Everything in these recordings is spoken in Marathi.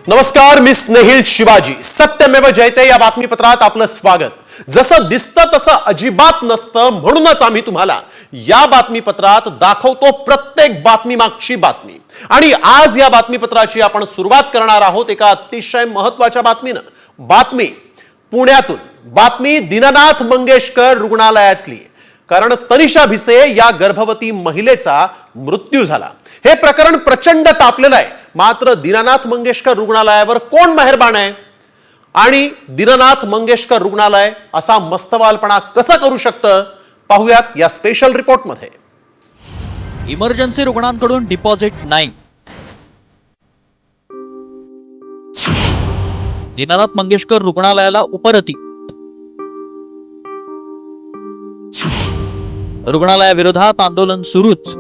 नमस्कार, मी स्नेहिल शिवाजी. सत्यमेव जयते या बातमीपत्रात आपलं स्वागत. जसं दिसतं तसं अजिबात नसतं, म्हणूनच आम्ही तुम्हाला या बातमीपत्रात दाखवतो प्रत्येक बातमी मागची बातमी. आणि आज या बातमीपत्राची आपण सुरुवात करणार आहोत एका अतिशय महत्त्वाच्या बातमीनं. बातमी पुण्यातून, बातमी दीनानाथ मंगेशकर रुग्णालयातली. कारण तनिषा भिसे या गर्भवती महिलेचा मृत्यू झाला. हे प्रकरण प्रचंड तापलेलं आहे. मात्र दीनानाथ मंगेशकर रुग्णालयावर कोण मेहरबान आहे आणि दीनानाथ मंगेशकर रुग्णालय असा मस्तवालपणा कसा करू शकतं, पाहूयात या स्पेशल रिपोर्टमध्ये. इमर्जन्सी रुग्णांकडून डिपॉझिट नाही. दीनानाथ मंगेशकर रुग्णालयाला उपरती. रुग्णालयाविरोधात आंदोलन सुरूच.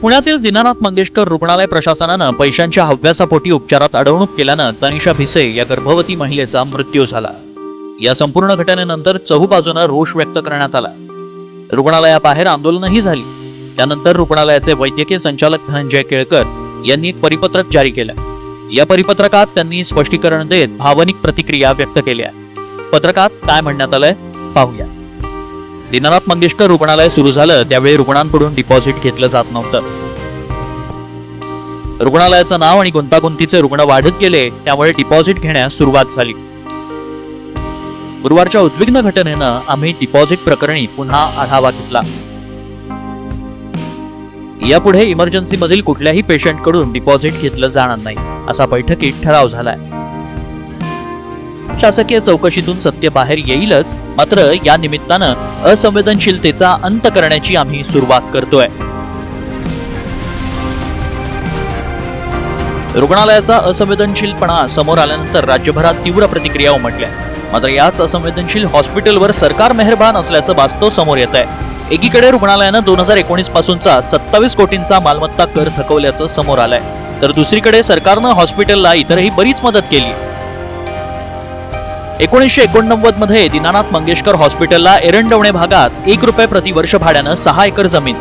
पुण्यातील दीनानाथ मंगेशकर रुग्णालय प्रशासनानं पैशांच्या हव्यासापोटी उपचारात अडवणूक केल्यानं तनिषा भिसे या गर्भवती महिलेचा मृत्यू झाला. या संपूर्ण घटनेनंतर चहूबाजूनं रोष व्यक्त करण्यात आला. रुग्णालयाबाहेर आंदोलनही झाली. त्यानंतर रुग्णालयाचे वैद्यकीय संचालक धनंजय केळकर यांनी एक परिपत्रक जारी केलं. या परिपत्रकात त्यांनी स्पष्टीकरण देत भावनिक प्रतिक्रिया व्यक्त केल्या. पत्रकात काय म्हणण्यात आलंय पाहूया. दीनानाथ मंगेशकर रुग्णालय सुरू झालं त्यावेळी रुग्णांकडून डिपॉझिट घेतलं जात नव्हतं. रुग्णालयाचं नाव आणि गुंतागुंतीचे रुग्ण वाढत गेले, त्यामुळे डिपॉझिट घेण्यास सुरुवात झाली. गुरुवारच्या उद्विग्न घटनेनं आम्ही डिपॉझिट प्रकरणी पुन्हा आढावा घेतला. यापुढे इमर्जन्सी मधील कुठल्याही पेशंट कडून डिपॉझिट घेतलं जाणार नाही, असा बैठकीत ठराव झालाय. शासकीय चौकशीतून सत्य बाहेर येईलच, मात्र या निमित्तानं असंवेदनशीलतेचा अंत करण्याची आम्ही सुरुवात करतोय. रुग्णालयाचा असंवेदनशीलपणा समोर आल्यानंतर राज्यभरात तीव्र प्रतिक्रिया उमटल्या. मात्र याच असंवेदनशील हॉस्पिटलवर सरकार मेहरबान असल्याचं वास्तव समोर येत आहे. एकीकडे रुग्णालयानं 2019 पासूनचा 27 कोटींचा मालमत्ता कर थकवल्याचं समोर आलंय, तर दुसरीकडे सरकारनं हॉस्पिटलला इतरही बरीच मदत केली. 1989 मध्ये दीनानाथ मंगेशकर हॉस्पिटलला एरंडवणे भागात 1 रुपये प्रतिवर्ष भाड्यानं 6 एकर जमीन.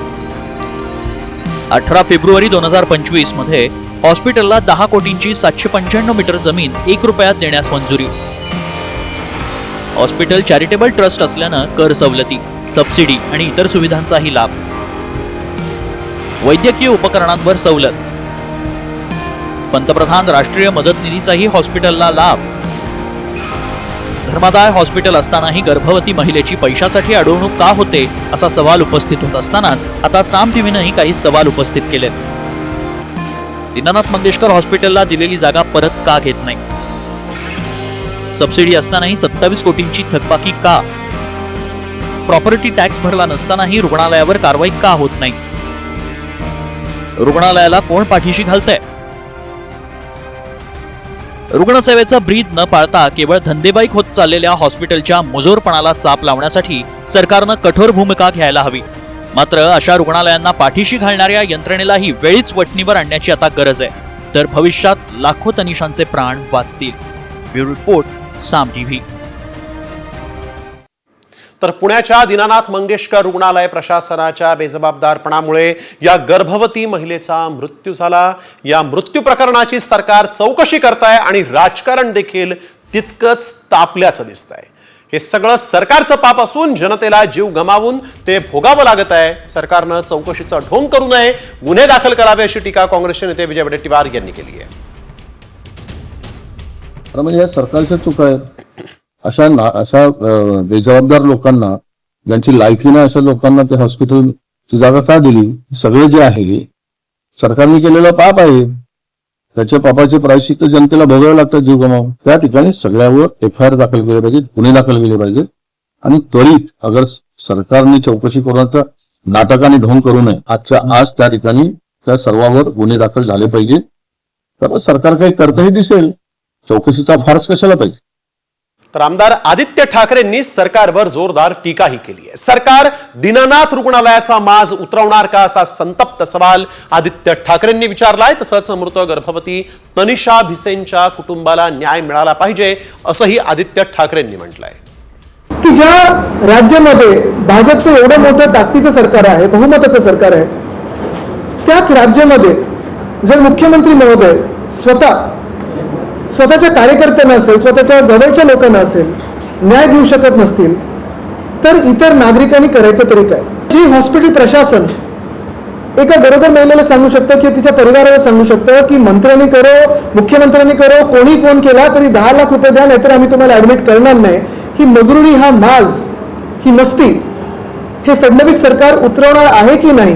18 फेब्रुवारी 2025 मध्ये हॉस्पिटलला 10 कोटींची 795 मीटर जमीन 1 रुपयात देण्यास मंजुरी. हॉस्पिटल चॅरिटेबल ट्रस्ट असल्यानं कर सवलती, सबसिडी आणि इतर सुविधांचाही लाभ. वैद्यकीय उपकरणांवर सवलत. पंतप्रधान राष्ट्रीय मदत निधीचाही हॉस्पिटलला लाभ. धर्मादाय हॉस्पिटल असतानाही गर्भवती महिलेची पैशासाठी अडवणूक का होते, असा सवाल उपस्थित होत असतानाच आता साम टीव्हीनंही काही सवाल उपस्थित केलेत. दीनानाथ मंगेशकर हॉस्पिटलला दिलेली जागा परत का घेत नाही? सबसिडी असतानाही 27 कोटींची थकबाकी का? प्रॉपर्टी टॅक्स भरला नसतानाही रुग्णालयावर कारवाई का होत नाही? रुग्णालयाला कोण पाठीशी घालतंय? रुग्णसेवेचा ब्रीद न पाळता केवळ धंदेबाईक होत चाललेल्या हॉस्पिटलच्या मुजोरपणाला चाप लावण्यासाठी सरकारनं कठोर भूमिका घ्यायला हवी. मात्र अशा रुग्णालयांना पाठीशी घालणाऱ्या यंत्रणेलाही वेळीच वठणीवर आणण्याची आता गरज आहे, तर भविष्यात लाखो तनिषांचे प्राण वाचतील. ब्युरो रिपोर्ट, साम टीव्ही. तर पुण्याच्या दीनानाथ मंगेशकर रुग्णालय प्रशासनाच्या बेजबाबदारपणामुळे या गर्भवती महिलेचा मृत्यू झाला. या मृत्यू प्रकरणाची सरकार चौकशी करताय आणि राजकारण देखील तितकंच तापल्याचं दिसतंय. हे सगळं सरकारचं पाप असून जनतेला जीव गमावून ते भोगावं लागत आहे. सरकारनं चौकशीचा ढोंग करू नये, गुन्हे दाखल करावे अशी टीका काँग्रेसचे नेते विजय वडेट्टीवार यांनी केली आहे. म्हणजे या सरकारच्या चुका आहेत. अशा बेजबाबदार लोकांना, ज्यांची लायकी नाही, अशा लोकांना ते हॉस्पिटलची जागा का दिली? सगळे जे आहे सरकारने केलेलं पाप आहे. त्याच्या पापाचे प्रायश्चित्त जनतेला भोगावं लागतं जीव गमावून. त्या ठिकाणी सगळ्यावर FIR दाखल केले पाहिजेत, गुन्हे दाखल केले पाहिजेत आणि त्वरित अगर सरकारने चौकशी करण्याचा नाटकाने ढोंग करू नये. आज त्या ठिकाणी त्या सर्वांवर गुन्हे दाखल झाले पाहिजे. तर सरकार काही करतही दिसेल, चौकशीचा फारच कशाला पाहिजे. तर आमदार आदित्य ठाकरेंनी सरकारवर जोरदार टीकाही केली आहे. सरकार दीनानाथ रुग्णालयाचा माज उतरवणार का, असा संतप्त सवाल आदित्य ठाकरेंनी विचारलाय. तसंच मृत गर्भवती तनिषा भिसेंच्या कुटुंबाला न्याय मिळाला पाहिजे, असंही आदित्य ठाकरेंनी म्हटलंय. की ज्या राज्यामध्ये भाजपचं एवढं मोठं ताकदीचं सरकार आहे, बहुमताचं सरकार आहे, त्याच राज्यामध्ये जर मुख्यमंत्री महोदय स्वतःच्या कार्यकर्त्यांना असेल, स्वतःच्या जवळच्या लोकांना असेल न्याय देऊ शकत नसतील तर इतर नागरिकांनी करायचं तरी काय? जी हॉस्पिटल प्रशासन एका गरोदर महिलेला सांगू शकतं किंवा तिच्या परिवाराला सांगू शकतं की मंत्र्यांनी करो, मुख्यमंत्र्यांनी करो, कोणी फोन केला तरी 10 लाख रुपये द्या, नाहीतर आम्ही तुम्हाला ऍडमिट करणार नाही, ही मगरुरी, हा माज, ही मस्ती हे फडणवीस सरकार उतरवणार आहे की नाही?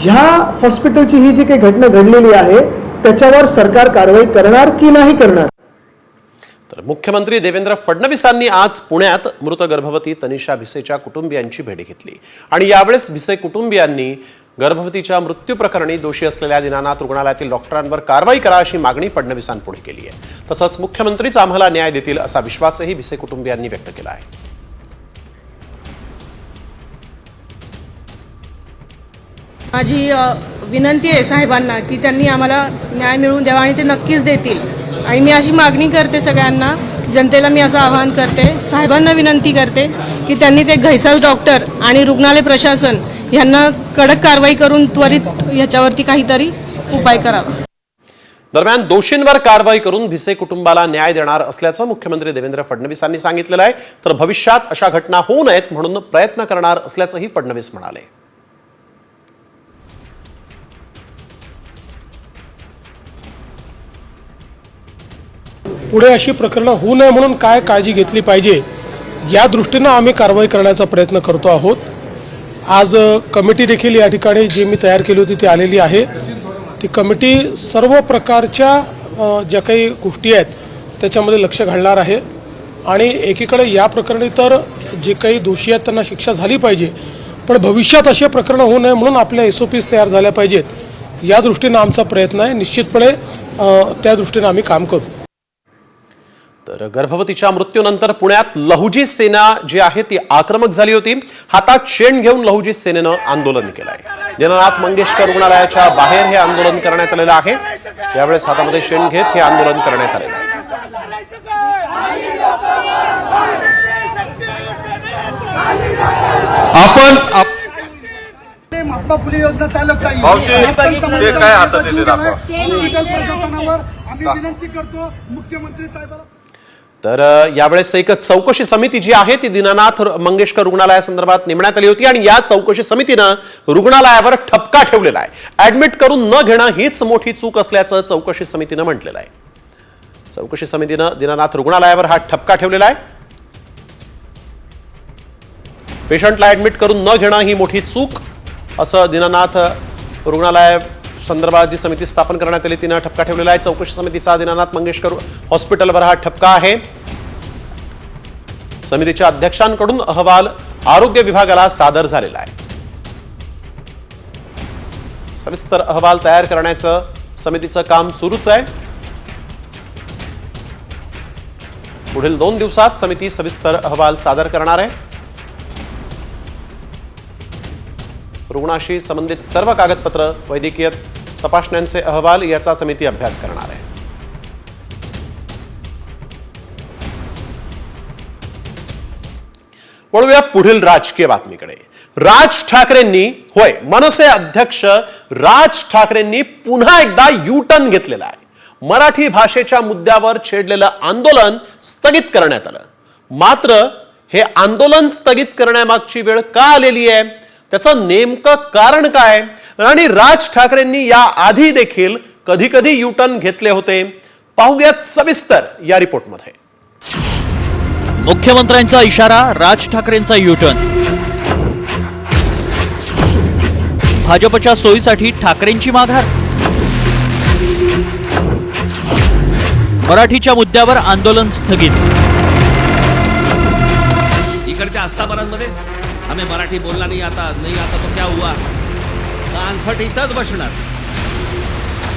ह्या हॉस्पिटलची ही जी काही घटना घडलेली आहे त्याच्यावर सरकार कारवाई करणार की नाही करणार? तर मुख्यमंत्री देवेंद्र फडणवीसांनी आज पुण्यात मृत गर्भवती तनिषा भिसेच्या कुटुंबियांची भेट घेतली आणि यावेळेस भिसे कुटुंबियांनी गर्भवतीच्या मृत्यू प्रकरणी दोषी असलेल्या दीनानाथ रुग्णालयातील डॉक्टरांवर कारवाई करा अशी मागणी फडणवीसांपुढे केली आहे. तसंच मुख्यमंत्रीच आम्हाला न्याय देतील असा विश्वासही भिसे कुटुंबियांनी व्यक्त केला आहे. माझी विनंती आहे साहेबांना की त्यांनी आम्हाला न्याय मिळवून द्यावा आणि ते नक्कीच देतील. आणि मी अशी मागणी करते सगळ्यांना, जनतेला मी असं आवाहन करते, साहेबांना विनंती करते की त्यांनी ते घैसास डॉक्टर आणि रुग्णालय प्रशासन यांना कडक कारवाई करून त्वरित ह्याच्यावरती काहीतरी उपाय करावा. दरम्यान दोषींवर कारवाई करून भिसे कुटुंबाला न्याय देणार असल्याचं मुख्यमंत्री देवेंद्र फडणवीसांनी सांगितलेलं आहे. तर भविष्यात अशा घटना होऊ नयेत म्हणून प्रयत्न करणार असल्याचंही फडणवीस म्हणाले. पुढे अशी प्रकरणं होऊ नये म्हणून काय काळजी घेतली पाहिजे या दृष्टीनं आम्ही कारवाई करण्याचा प्रयत्न करतो आहोत. आज कमिटी देखील या ठिकाणी जी मी तयार केली होती ती आलेली आहे. ती कमिटी सर्व प्रकारच्या ज्या काही गोष्टी आहेत त्याच्यामध्ये लक्ष घालणार आहे आणि एकीकडे या प्रकरणी तर जे काही दोषी आहेत त्यांना शिक्षा झाली पाहिजे, पण भविष्यात असे प्रकरणं होऊ नये म्हणून आपल्या SOPs तयार झाल्या पाहिजेत या दृष्टीनं आमचा प्रयत्न आहे. निश्चितपणे त्या दृष्टीनं आम्ही काम करू. तर गर्भवतीच्या मृत्यूनंतर पुण्यात लहुजी सेना जी आहे ती आक्रमक झाली होती. हातात शेण घेऊन लहुजी सेनेनं आंदोलन केलं आहे. दीनानाथ मंगेशकर रुग्णालयाच्या बाहेर हे आंदोलन करण्यात आलेलं आहे. यावेळेस हातामध्ये शेण घेत हे आंदोलन करण्यात आलेलं आहे. महात्मा फुले योजना चालत नाही. आम्ही विनंती करतो मुख्यमंत्री साहेबांना. तर यावेळेस एक चौकशी समिती जी आहे ती दीनानाथ मंगेशकर रुग्णालयासंदर्भात नेमण्यात आली होती आणि या चौकशी समितीनं रुग्णालयावर ठपका ठेवलेला आहे. ऍडमिट करून न घेणं हीच मोठी चूक असल्याचं चौकशी समितीनं म्हटलेलं आहे. चौकशी समितीनं दीनानाथ रुग्णालयावर हा ठपका ठेवलेला आहे. पेशंटला ऍडमिट करून न घेणं ही मोठी चूक असं दीनानाथ रुग्णालय संदर्भात जी समिती स्थापन करण्यात आली तिनं ठपका ठेवलेला आहे. चौकशी समितीचा दीनानाथ मंगेशकर हॉस्पिटलवर हा ठपका आहे. समितीच्या अध्यक्षांकडून अहवाल आरोग्य विभागाला सादर झालेला आहे. सविस्तर अहवाल तयार करण्याचं समितीचं काम सुरूच आहे. पुढील 2 दिवसात समिती सविस्तर अहवाल सादर करणार आहे. रुग्णाशी संबंधित सर्व कागदपत्र, वैद्यकीय तपासण्यांचे अहवाल याचा समिती अभ्यास करणार आहे. वळूया पुढील राजकीय बातमीकडे. राज ठाकरेंनी, होय, मनसे अध्यक्ष राज ठाकरेंनी पुन्हा एकदा U-टर्न घेतलेला आहे. मराठी भाषेच्या मुद्द्यावर छेडलेलं आंदोलन स्थगित करण्यात आलं. मात्र हे आंदोलन स्थगित करण्यामागची वेळ का आलेली आहे, त्याचं नेमकं कारण काय आणि राज ठाकरेंनी या आधी देखील कधी कधी U-टर्न घेतले होते, पाहूयात सविस्तर या रिपोर्टमध्ये. मुख्यमंत्र्यांचा इशारा, राज ठाकरेंचा U-टर्न. भाजपच्या सोयीसाठी ठाकरेंची माघार. मराठीच्या मुद्द्यावर आंदोलन स्थगित. इकडच्या आस्थापनांमध्ये हमें मराठी बोलना नहीं आता तो क्या हुआ, कानफट इथंच बसणार.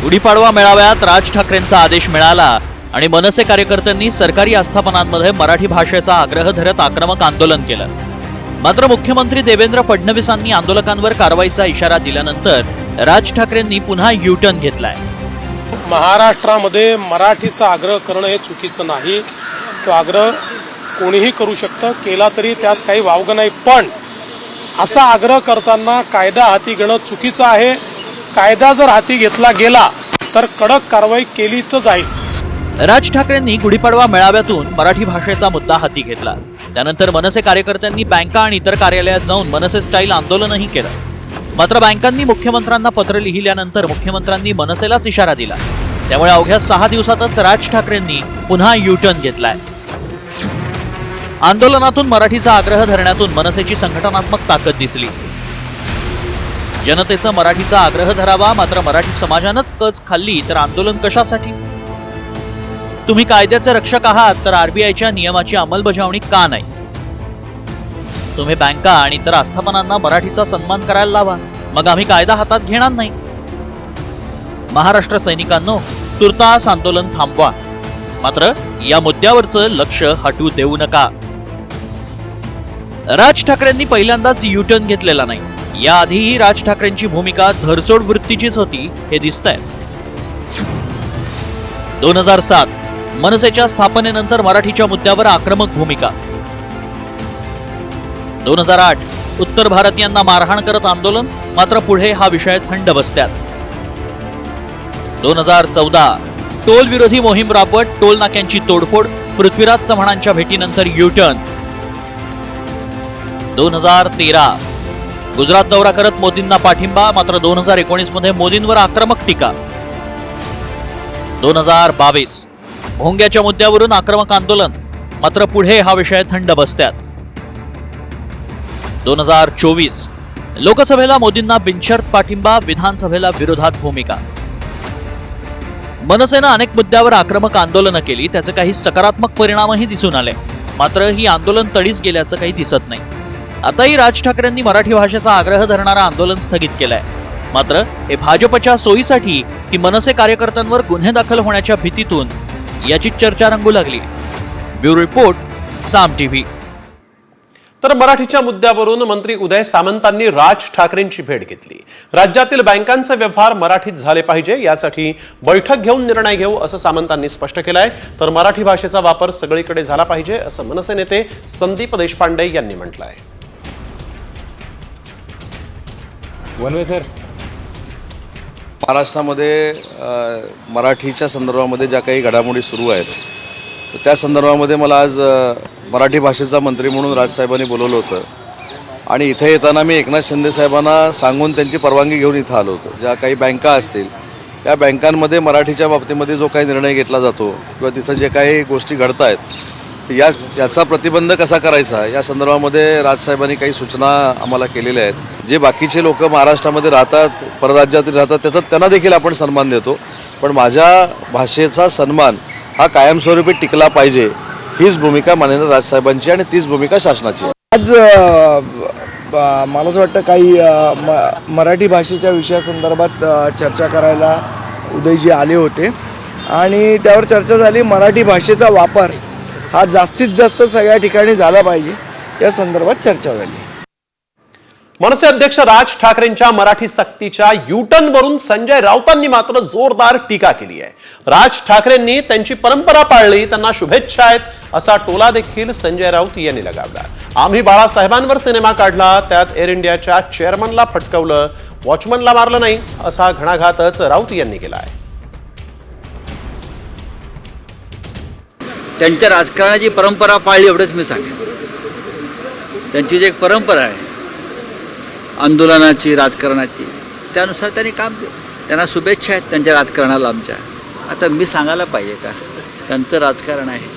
गुढीपाडवा मेळाव्यात राज ठाकरेंचा आदेश मिळाला आणि मनसे कार्यकर्त्यांनी सरकारी आस्थापनांमध्ये मराठी भाषेचा आग्रह धरत आक्रमक आंदोलन केलं. मात्र मुख्यमंत्री देवेंद्र फडणवीसांनी आंदोलकांवर कारवाईचा इशारा दिल्यानंतर राज ठाकरेंनी पुन्हा U-टर्न घेतलाय. महाराष्ट्रामध्ये मराठीचा आग्रह करणं हे चुकीचं नाही. तो आग्रह कोणीही करू शकतं, केला तरी त्यात काही वावगं नाही. पण असा आग्रह करताना कायदा हाती घेणं चुकीचं आहे. कायदा जर हाती घेतला गेला तर कडक कारवाई केलीच जाईल। राज ठाकरेंनी गुढीपाडवा मेळाव्यातून मराठी भाषेचा मुद्दा हाती घेतला। त्यानंतर मनसे कार्यकर्त्यांनी बँका आणि इतर कार्यालयात जाऊन मनसे स्टाईल आंदोलनही केलं। मात्र बँकांनी मुख्यमंत्र्यांना पत्र लिहिल्यानंतर मुख्यमंत्र्यांनी मनसेलाच इशारा दिला। त्यामुळे अवघ्या 6 दिवसातच राज ठाकरेंनी पुन्हा यू-टर्न घेतलाय। आंदोलनातून मराठीचा आग्रह धरण्यातून मनसेची संघटनात्मक ताकद दिसली। जनतेचा मराठीचा आग्रह धरावा, मात्र मराठी समाजानंच कच खाल्ली तर आंदोलन कशासाठी? तुम्ही कायद्याचे रक्षक आहात तर आरबीआयच्या नियमाची अंमलबजावणी का नाही? तुम्ही बँका आणि इतर आस्थापनांना मराठीचा सन्मान करायला लावा, मग आम्ही कायदा हातात घेणार नाही। महाराष्ट्र सैनिकांनो, तुर्तास आंदोलन थांबवा, मात्र या मुद्द्यावरचं लक्ष हटू देऊ नका। राज ठाकरेंनी पहिल्यांदाच यू-टर्न घेतलेला नाही। याआधीही राज ठाकरेंची भूमिका धरसोड वृत्तीचीच होती, हे दिसतंय। 2007 मनसेच्या स्थापनेनंतर मराठीच्या मुद्द्यावर आक्रमक भूमिका। 2008 उत्तर भारतीयांना मारहाण करत आंदोलन, मात्र पुढे हा विषय थंड बसत्यात। 2014 टोल विरोधी मोहीम राबवत टोल नाक्यांची तोडफोड, पृथ्वीराज चव्हाणांच्या भेटीनंतर यू-टर्न। 2013 गुजरात दौरा करत मोदींना पाठिंबा, मात्र 2019 मध्ये मोदींवर आक्रमक टीका। 2022 भोंग्याच्या मुद्द्यावरून आक्रमक आंदोलन, मात्र पुढे हा विषय थंड बसत्यात। 2024 लोकसभेला मोदींना बिनशर्त पाठिंबा, विधानसभेला विरोधात भूमिका। मनसेनं अनेक मुद्द्यावर आक्रमक आंदोलनं केली, त्याचे काही सकारात्मक परिणामही दिसून आले, मात्र ही आंदोलन तडीस गेल्याचं काही दिसत नाही। आताही राज ठाकरेंनी मराठी भाषेचा आग्रह धरणारं आंदोलन स्थगित केलंय, मात्र हे भाजपच्या सोयीसाठी की मनसे कार्यकर्त्यांवर गुन्हे दाखल होण्याच्या भीतीतून याची चर्चा रंगू लागली। ब्युरो रिपोर्ट, साम टीव्ही। तर मराठीच्या मुद्द्यावरून मंत्री उदय सामंतांनी राज ठाकरेंची भेट घेतली। राज्यातील बँकांचे व्यवहार मराठीत झाले पाहिजे, यासाठी बैठक घेऊन निर्णय घेऊ असं सामंतांनी स्पष्ट केलंय। तर मराठी भाषेचा वापर सगळीकडे झाला पाहिजे असं मनसे नेते संदीप देशपांडे यांनी म्हटलंय। महाराष्ट्रामध्ये मराठीच्या संदर्भामध्ये ज्या काही घडामोडी सुरू आहेत, तर त्या संदर्भामध्ये मला आज मराठी भाषेचा मंत्री म्हणून राजसाहेबांनी बोलवलं होतं आणि इथे येताना मी एकनाथ शिंदे साहेबांना सांगून त्यांची परवानगी घेऊन इथं आलो होतो। ज्या काही बँका असतील त्या बँकांमध्ये मराठीच्या बाबतीमध्ये जो काही निर्णय घेतला जातो किंवा तिथं जे काही गोष्टी घडत आहेत याचा प्रतिबंध कसा करायचा या संदर्भामध्ये राजसाहेबांनी काही सूचना आम्हाला केलेल्या आहेत। जे बाकीचे लोक महाराष्ट्रामध्ये राहतात, परराज्यातील राहतात, त्याचा त्यांना देखील आपण सन्मान देतो, पण माझ्या भाषेचा सन्मान हा कायमस्वरूपी टिकला पाहिजे, हीच भूमिका माननीय राजसाहेबांची आणि तीच भूमिका शासनाची। आज मला असं वाटतं काही मराठी भाषेच्या विषयासंदर्भात चर्चा करायला उदयजी आले होते आणि त्यावर चर्चा झाली। मराठी भाषेचा वापर हा जास्तीत जास्त सगळ्या ठिकाणी झाला पाहिजे, या संदर्भात चर्चा झाली। मनसे अध्यक्ष राज ठाकरेंच्या मराठी सक्तीच्या यू-टर्न वरून संजय राऊतांनी मात्र जोरदार टीका केली आहे। राज ठाकरेंनी त्यांची परंपरा पाळली, त्यांना शुभेच्छा आहेत असा टोला देखील संजय राऊत यांनी लगावला। आम्ही बाळासाहेबांवर सिनेमा काढला, त्यात एअर इंडियाच्या चेअरमनला फटकवलं, वॉचमनला मारलं नाही असा घणाघातच राऊत यांनी केला आहे। त्यांच्या राजकारणाची परंपरा पाळली एवढंच मी सांगेन। त्यांची जी एक परंपरा आहे आंदोलनाची, राजकारणाची, त्यानुसार त्यांनी काम केलं। त्यांना शुभेच्छा आहेत त्यांच्या राजकारणाला आमच्या। आता मी सांगायला पाहिजे का? त्यांचं राजकारण आहे,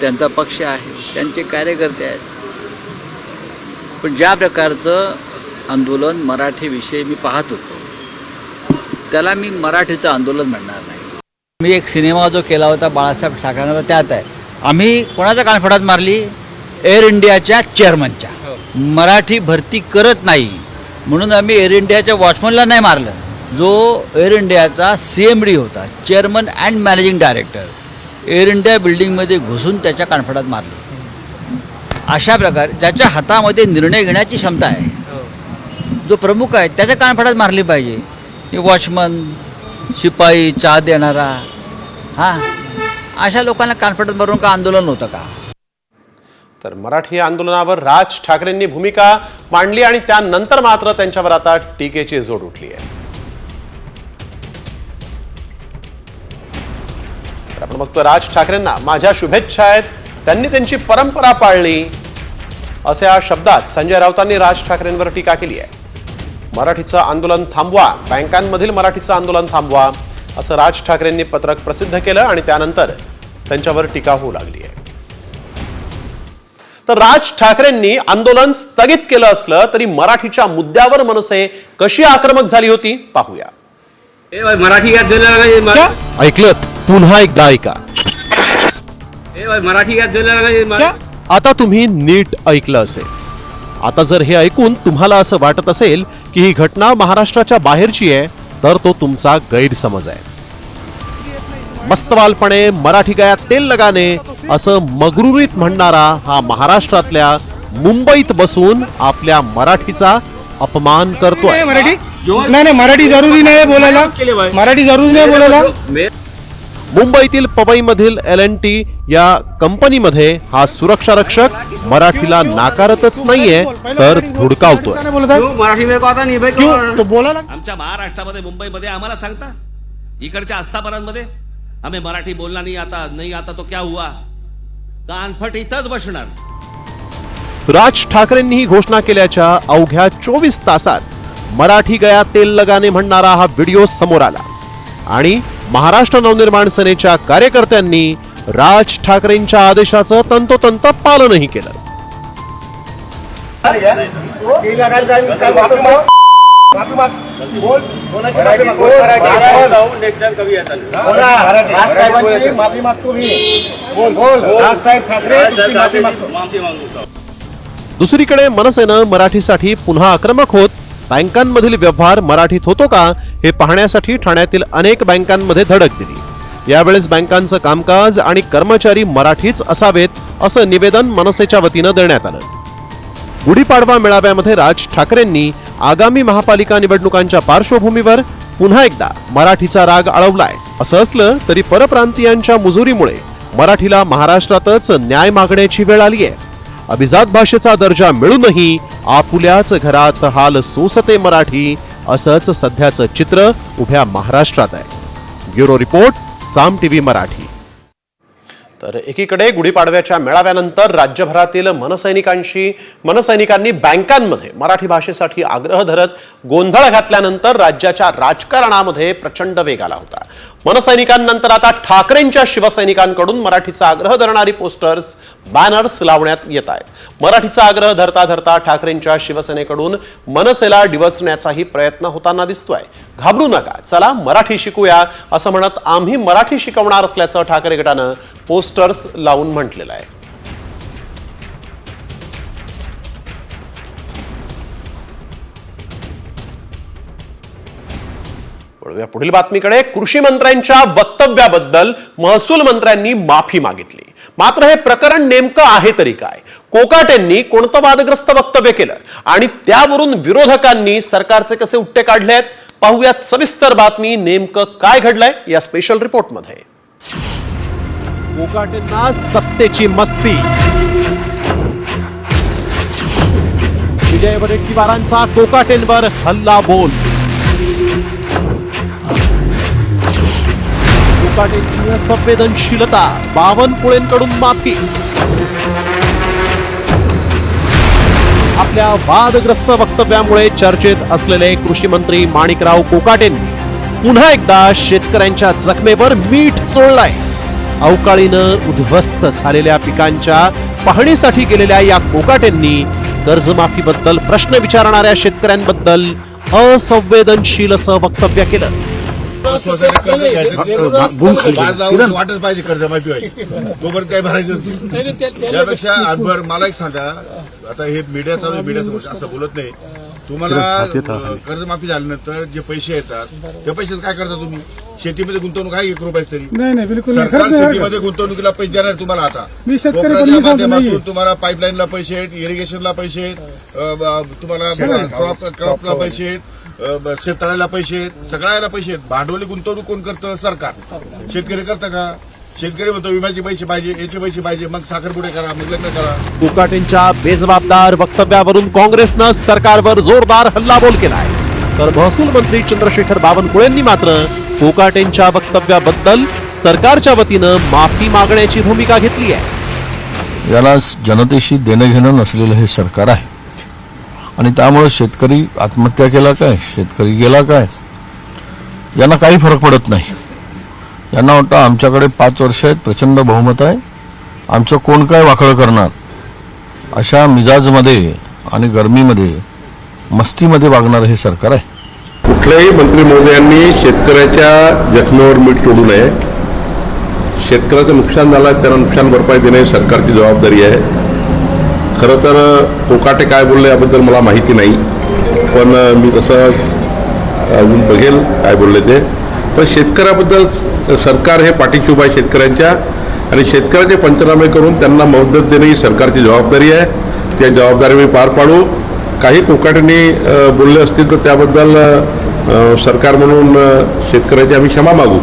त्यांचा पक्ष आहे, त्यांचे कार्यकर्ते आहेत, पण ज्या प्रकारचं आंदोलन मराठीविषयी मी पाहत होतो त्याला मी मराठीचं आंदोलन म्हणणार नाही। मी एक सिनेमा जो केला होता बाळासाहेब ठाकरेंचा, त्यात आहे आम्ही कोणाच्या कानफडात मारली? एअर इंडियाच्या चेअरमनच्या। मराठी भरती करत नाही म्हणून आम्ही एअर इंडियाच्या वॉचमनला नाही मारलं, जो एअर इंडियाचा CMD होता, chairman and managing director, air India बिल्डिंगमध्ये घुसून त्याच्या कानफडात मारलं। अशा प्रकारे ज्याच्या हातामध्ये निर्णय घेण्याची क्षमता आहे, जो प्रमुख आहे, त्याच्या कानफडात मारली पाहिजे। वॉचमन, शिपाई, चहा देणारा, हां, अशा लोकांना कानफडात मारून का आंदोलन होतं का? तर मराठी आंदोलनावर राज ठाकरेंनी भूमिका मांडली आणि त्यानंतर मात्र त्यांच्यावर आता टीकेची झोड उठली आहे। तर आपण बघतोय राज ठाकरेंना माझ्या शुभेच्छा आहेत, त्यांनी त्यांची परंपरा पाळली, अशा शब्दात संजय राऊतांनी राज ठाकरेंवर टीका केली आहे. मराठीचं आंदोलन थांबवा, बँकांमधील मराठीचं आंदोलन थांबवा, असं राज ठाकरेंनी पत्रक प्रसिद्ध केलं आणि त्यानंतर त्यांच्यावर टीका होऊ लागली आहे. तर राज ठाकरेंनी आंदोलन स्थगित केलं असलं तरी मराठीच्या मुद्द्यावर मनसे कशी आक्रमक झाली होती पाहूया. मराठी ऐकलं पुन्हा एकदा ऐका. मराठी आता तुम्ही नीट ऐकलं असेल. आता जर हे ऐकून तुम्हाला असं वाटत असेल की ही घटना महाराष्ट्राच्या बाहेरची आहे तर तो तुमचा गैरसमज आहे. मस्तवालपणे मराठी गयात तेल लगाने असं मगरुरीत म्हणणारा हा महाराष्ट्रातल्या मुंबईत बसून आपल्या मराठीचा अपमान करतोय. नाही मराठी जरुरी नाही बोलायला, मराठी जरुरी नाही बोलायला. मुंबईतील पवईमधील LNT या कंपनीमध्ये हा सुरक्षा रक्षक मराठीला नाकारतच नाहीये तर धुडकावतोय. आमच्या महाराष्ट्रामध्ये मुंबईमध्ये आम्हाला सांगता, इकडच्या आस्थापनांमध्ये आम्ही मराठी बोलला नाही आता तो क्या हुआ, कानफट इथंच बसणार. राज ठाकरेंनी ही घोषणा केल्याच्या अवघ्या 24 तासात मराठी गया तेल लगाने म्हणणारा हा व्हिडिओ समोर आला आणि महाराष्ट्र नवनिर्माण सेनेच्या कार्यकर्त्यांनी राज ठाकरेंच्या आदेशाचं तंतोतंत पालनही केलं. दुसरीकडे मनसेनं मराठीसाठी पुन्हा आक्रमक होत बँकांमधील व्यवहार मराठीत होतो का हे पाहण्यासाठी ठाण्यातील अनेक बँकांमध्ये धडक दिली. यावेळेस बँकांचं कामकाज आणि कर्मचारी मराठीच असावेत असं निवेदन मनसेच्या वतीनं देण्यात आलं. गुढीपाडवा मेळाव्यामध्ये राज ठाकरेंनी आगामी महापालिका निवडणुकांच्या पार्श्वभूमीवर पुन्हा एकदा मराठीचा राग आळवलाय. असं असलं तरी परप्रांतीयांच्या मुजुरीमुळे मराठीला महाराष्ट्रातच न्याय मागण्याची वेळ आली आहे. अभिजात भाषेचा दर्जा मिळूनही आपुल्याच घरात हाल सोसते मराठी, असंच सध्याचं चित्र उभ्या महाराष्ट्रात आहे. ब्युरो रिपोर्ट, साम टीव्ही मराठी. तर एकीकडे गुढीपाडव्याच्या मेळाव्यानंतर राज्यभरातील मनसैनिकांनी बँकांमध्ये मराठी भाषेसाठी आग्रह धरत गोंधळ घातल्यानंतर राज्याच्या राजकारणामध्ये प्रचंड वेग आला होता. मनसैनिकांनंतर आता ठाकरेंच्या शिवसैनिकांकडून मराठीचा आग्रह धरणारी पोस्टर्स, बॅनर्स लावण्यात येत आहेत. मराठीचा आग्रह धरता धरता ठाकरेंच्या शिवसेनेकडून मनसेला डिवचण्याचाही प्रयत्न होताना दिसतोय. घाबरू नका, चला मराठी शिकूया असं म्हणत आम्ही मराठी शिकवणार असल्याचं ठाकरे गटानं पोस्टर्स लावून म्हटलेलं आहे. पुढील बातमीकडे. कृषी मंत्र्यांच्या वक्तव्याबद्दल महसूल मंत्र्यांनी माफी मागितली. मात्र हे प्रकरण नेमकं आहे तरी काय? कोकाटेंनी कोणतं वादग्रस्त वक्तव्य केलं आणि त्यावरून विरोधकांनी सरकारचे कसे उट्टे काढलेत? पाहूयात सविस्तर बातमी. नेमकं काय घडलंय या स्पेशल रिपोर्टमध्ये. कोकाटेंना सत्तेची मस्ती. विजय वडेट्टीवारांचा कोकाटेंवर हल्ला बोल. कोकाटेंची संवेदनशीलता, बावनकुळेंकडून माफी. आपल्या वादग्रस्त वक्तव्यामुळे चर्चेत असलेले कृषी मंत्री माणिकराव कोकाटेंनी पुन्हा एकदा शेतकऱ्यांच्या जखमेवर मीठ चोळलंय. अवकाळीनं उद्ध्वस्त झालेल्या पिकांच्या पाहणीसाठी गेलेल्या या कोकाटेंनी कर्जमाफीबद्दल प्रश्न विचारणाऱ्या शेतकऱ्यांबद्दल असंवेदनशील असं वक्तव्य केलं. वाटच पाहिजे कर्जमाफी व्हायची, तोपर्यंत काय भरायचं यापेक्षा मला एक सांगा. आता हे मीडिया चालू आहे, मीडिया असं बोलत नाही. तुम्हाला कर्जमाफी झाल्यानंतर जे पैसे येतात त्या पैशात काय करता तुम्ही? शेतीमध्ये गुंतवणूक आहे 1 रुपयाच तरी. सरकार शेतीमध्ये गुंतवणुकीला पैसे देणार तुम्हाला. आता पोखराच्या माध्यमातून तुम्हाला पाईपलाईनला पैसे आहेत, इरिगेशनला पैसे आहेत, तुम्हाला क्रॉपला पैसे आहेत, शेततळ्याला पैसे आहेत, सगळ्याला पैसे आहेत. भांडवली गुंतवणूक कोण करतं? सरकार. शेतकरी करतं का? शेतकरी म्हणतो विम्याचे पैसे पाहिजे, याचे पैसे पाहिजे, मग साखरपुडे करा, मग लग्न करा. कोकाटेंच्या बेजबाबदार वक्तव्यावरून काँग्रेसनं सरकारवर जोरदार हल्लाबोल केलाय. तर महसूल मंत्री चंद्रशेखर बावनकुळेंनी मात्र कोकाटेंच्या वक्तव्याबद्दल सरकारच्या वतीनं माफी मागण्याची भूमिका घेतली आहे. याला जनतेशी देणं घेणं नसलेलं हे सरकार आहे आणि त्यामुळे शेतकरी आत्महत्या केला काय, शेतकरी गेला काय, यांना काही फरक पडत नाही. यांना वाटतं आमच्याकडे 5 वर्ष आहेत, प्रचंड बहुमत आहे, आमचं कोण काय वाकळं करणार, अशा मिजाजमध्ये आणि गरमीमध्ये मस्तीमध्ये वागणारं हे सरकार आहे. कुठल्याही मंत्री महोदयांनी शेतकऱ्याच्या जखमेवर मीठ तोडू नये. शेतकऱ्याचं नुकसान झालं त्यांना नुकसान भरपाई देणे सरकारची जबाबदारी आहे. खरं तर कोकाटे काय बोलले याबद्दल मला माहिती नाही, पण मी तसं अजून बघेल काय बोलले ते. पण शेतकऱ्याबद्दल सरकार हे पाठीशी उभा आहे शेतकऱ्यांच्या, आणि शेतकऱ्याचे पंचनामे करून त्यांना मदत देणे ही सरकारची जबाबदारी आहे. त्या जबाबदारी मी पार पाडू. काही कोकाटेंनी बोलले असतील तर त्याबद्दल सरकार म्हणून शेतकऱ्याची आम्ही क्षमा मागू.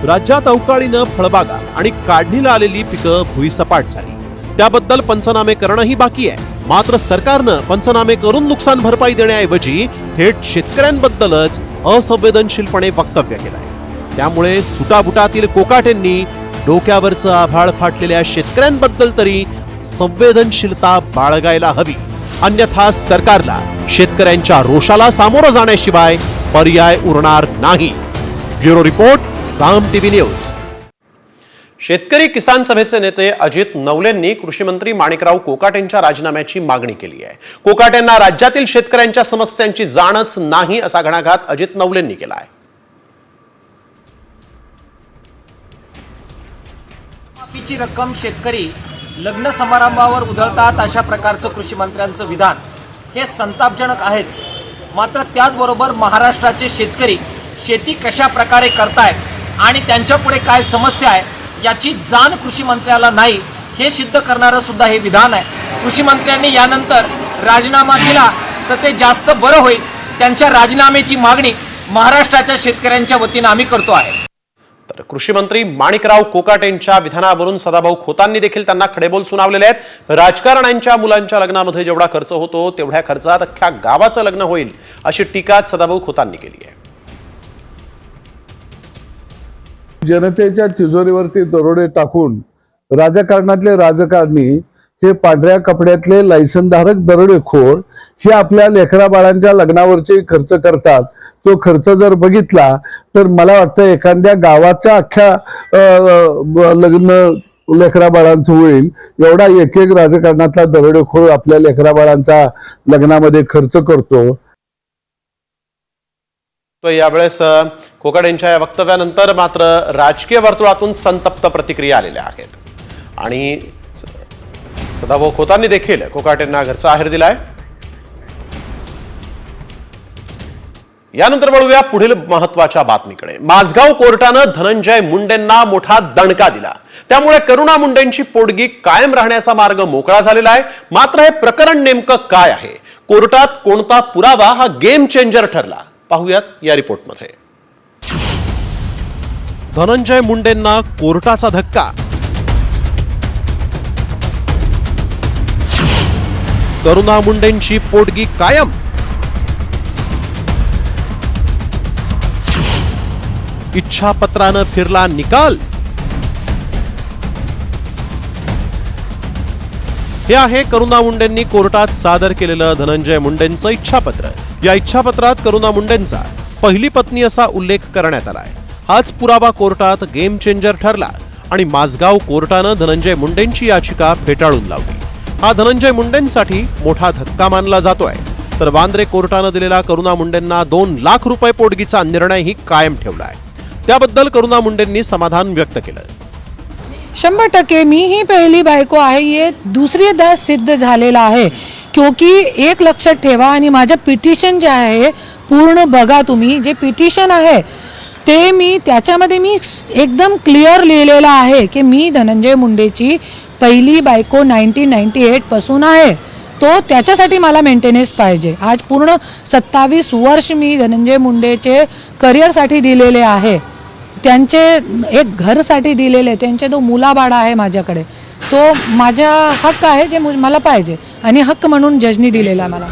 राज्यात अवकाळीनं फळबागा आणि काढणीला आलेली पिकं भुईसपाट झाली, त्याबद्दल पंचनामे करणंही बाकी आहे. मात्र सरकारनं पंचनामे करून नुकसान भरपाई देण्याऐवजी थेट शेतकऱ्यांबद्दलच असंवेदनशीलपणे वक्तव्य केलंय. त्यामुळे सुटाबुटातील कोकाटेंनी डोक्यावरचं आभाळ फाटलेल्या शेतकऱ्यांबद्दल तरी संवेदनशीलता बाळगायला हवी, अन्यथा सरकारला शेतकऱ्यांच्या रोषाला सामोरं जाण्याशिवाय पर्याय उरणार नाही. ब्युरो रिपोर्ट, साम टीव्ही न्यूज. शेतकरी किसान सभेचे नेते अजित नवलेंनी कृषी मंत्री माणिकराव कोकाटेंच्या राजीनाम्याची मागणी केली आहे. कोकाटेंना राज्यातील शेतकऱ्यांच्या समस्यांची जाणच नाही असा घणाघात अजित नवलेंनी केला आहे. माफीची रक्कम शेतकरी लग्न समारंभावर उधळतात अशा प्रकारचं कृषी मंत्र्यांचं विधान हे संतापजनक आहेच. मात्र त्याचबरोबर महाराष्ट्राचे शेतकरी शेती कशा प्रकारे करतायत आणि त्यांच्या पुढे काय समस्या आहे याची जाण कृषी मंत्र्याला नाही हे सिद्ध करणारं सुद्धा हे विधान आहे. कृषी मंत्र्यांनी यानंतर राजीनामा दिला तर ते जास्त बरं होईल. त्यांच्या राजीनाम्याची मागणी महाराष्ट्राच्या शेतकऱ्यांच्या वतीनं आम्ही करतो आहे. तर कृषी मंत्री माणिकराव कोकाटेंच्या विधानावरून सदाभाऊ खोतांनी देखील त्यांना खडेबोल सुनावलेले आहेत. राजकारण्यांच्या मुलांच्या लग्नामध्ये जेवढा खर्च होतो तेवढ्या खर्चात अख्ख्या गावाचं लग्न होईल अशी टीका सदाभाऊ खोतांनी केली आहे. जनतेच्या तिजोरीवरती दरोडे टाकून राजकारणातले राजकारणी हे पांढऱ्या कपड्यातले लायसनधारक दरोडेखोर हे आपल्या लेकरा बाळांच्या लग्नावरचे खर्च करतात. तो खर्च जर बघितला तर मला वाटतं एखाद्या गावाच्या अख्ख्या लग्न लेकरा बाळांचं होईल एवढा एक एक राजकारणातला दरोडेखोर आपल्या लेकरा बाळांच्या लग्नामध्ये खर्च करतो. तो यावेळेस कोकाटेंच्या या वक्तव्यानंतर मात्र राजकीय वर्तुळातून संतप्त प्रतिक्रिया आलेल्या आहेत आणि सदाभाऊ खोतांनी देखील कोकाटेंना घरचा आहेर दिलाय. यानंतर वळूया पुढील महत्वाच्या बातमीकडे. माझगाव कोर्टानं धनंजय मुंडेंना मोठा दणका दिला. त्यामुळे करुणा मुंडेंची पोटगी कायम राहण्याचा मार्ग मोकळा झालेला आहे. मात्र हे प्रकरण नेमकं काय आहे, कोर्टात कोणता पुरावा हा गेम चेंजर ठरला, पाहूयात या रिपोर्टमध्ये. धनंजय मुंडेंना कोर्टाचा धक्का. करुणा मुंडेंची पोटगी कायम. इच्छापत्रानं फिरला निकाल. हे आहे करुणा मुंडेंनी कोर्टात सादर केलेलं धनंजय मुंडेंचं इच्छापत्र. या इच्छापत्रात करुणा मुंडेंचा पहिली पत्नी असा उल्लेख करण्यात आलाय. हाच पुरावा कोर्टात गेम चेंजर ठरला आणि माझगाव कोर्टानं धनंजय मुंडेंची याचिका फेटाळून लावली. हा धनंजय मुंडेंसाठी मोठा धक्का मानला जातोय. तर वांद्रे कोर्टानं दिलेला करुणा मुंडेंना 2 लाख रुपये पोटगीचा निर्णयही कायम ठेवलाय. त्याबद्दल करुणा मुंडेंनी समाधान व्यक्त केलं. 100% मी ही पहिली बायको आहे हे दुसरीदा सिद्ध झालेला आहे. क्योंकि एक लक्षात ठेवा आणि माझं पिटिशन जे आहे पूर्ण बघा तुम्ही, जे पिटिशन आहे ते मी त्याच्यामध्ये मी एकदम क्लिअर लिहिलेलं आहे की मी धनंजय मुंडेची पहिली बायको 1998 पासून आहे. तो त्याच्यासाठी मला मेंटेनन्स पाहिजे. आज पूर्ण 27 वर्ष मी धनंजय मुंडेचे करिअरसाठी दिलेले आहे. त्यांचे एक घरसाठी दिलेले, त्यांचे 2 मुलाबाळा आहे माझ्याकडे. तो माझा हक्क आहे जे मला पाहिजे आणि हक्क म्हणून जजनी दिलेला मला.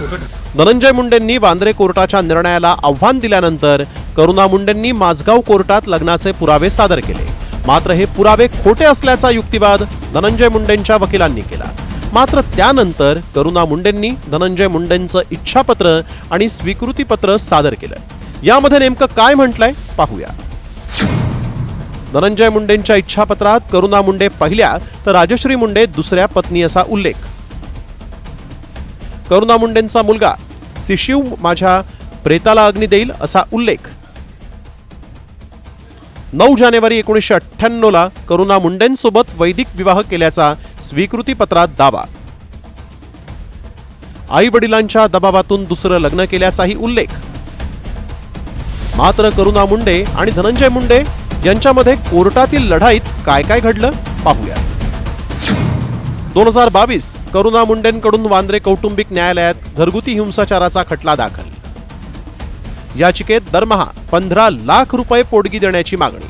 धनंजय मुंडेंनी वांद्रे कोर्टाच्या निर्णयाला आव्हान दिल्यानंतर करुणा मुंडेंनी माझगाव कोर्टात लग्नाचे पुरावे सादर केले. मात्र हे पुरावे खोटे असल्याचा युक्तिवाद धनंजय मुंडेंच्या वकिलांनी केला. मात्र त्यानंतर करुणा मुंडेंनी धनंजय मुंडेंचं इच्छापत्र आणि स्वीकृतीपत्र सादर केलं. यामध्ये नेमकं काय म्हटलंय पाहूया. धनंजय मुंडेंच्या इच्छापत्रात करुणा मुंडे पहिल्या तर राजश्री मुंडे दुसऱ्या पत्नी असा उल्लेख. करुणा मुंडेंचा मुलगा शिशिव माझ्या प्रेताला अग्नी देईल असा उल्लेख. 9 जानेवारी 1998 करुणा मुंडेंसोबत वैदिक विवाह केल्याचा स्वीकृतीपत्रात दावा. आई वडिलांच्या दबावातून दुसरं लग्न केल्याचाही उल्लेख. मात्र करुणा मुंडे आणि धनंजय मुंडे यांच्यामध्ये कोर्टातील लढाईत काय काय घडलं पाहूया. 2022 करुणा मुंडेंकडून वांद्रे कौटुंबिक न्यायालयात घरगुती हिंसाचाराचा खटला दाखल. याचिकेत दरमहा 15 लाख रुपये पोटगी देण्याची मागणी.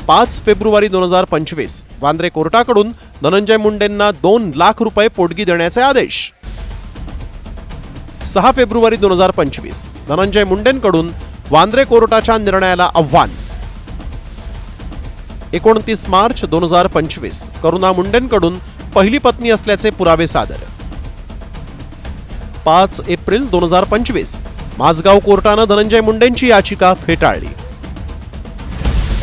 5 फेब्रुवारी 2025 वांद्रे कोर्टाकडून धनंजय मुंडेंना 2 लाख रुपये पोटगी देण्याचे आदेश. 6 फेब्रुवारी 2025 धनंजय मुंडेंकडून वांद्रे कोर्टाच्या निर्णयाला आव्हान. 29 मार्च 2025 करुणा मुंडेंकडून पहिली पत्नी असल्याचे पुरावे सादर. 5 एप्रिल 2025 माझगाव कोर्टानं धनंजय मुंडेंची याचिका फेटाळली.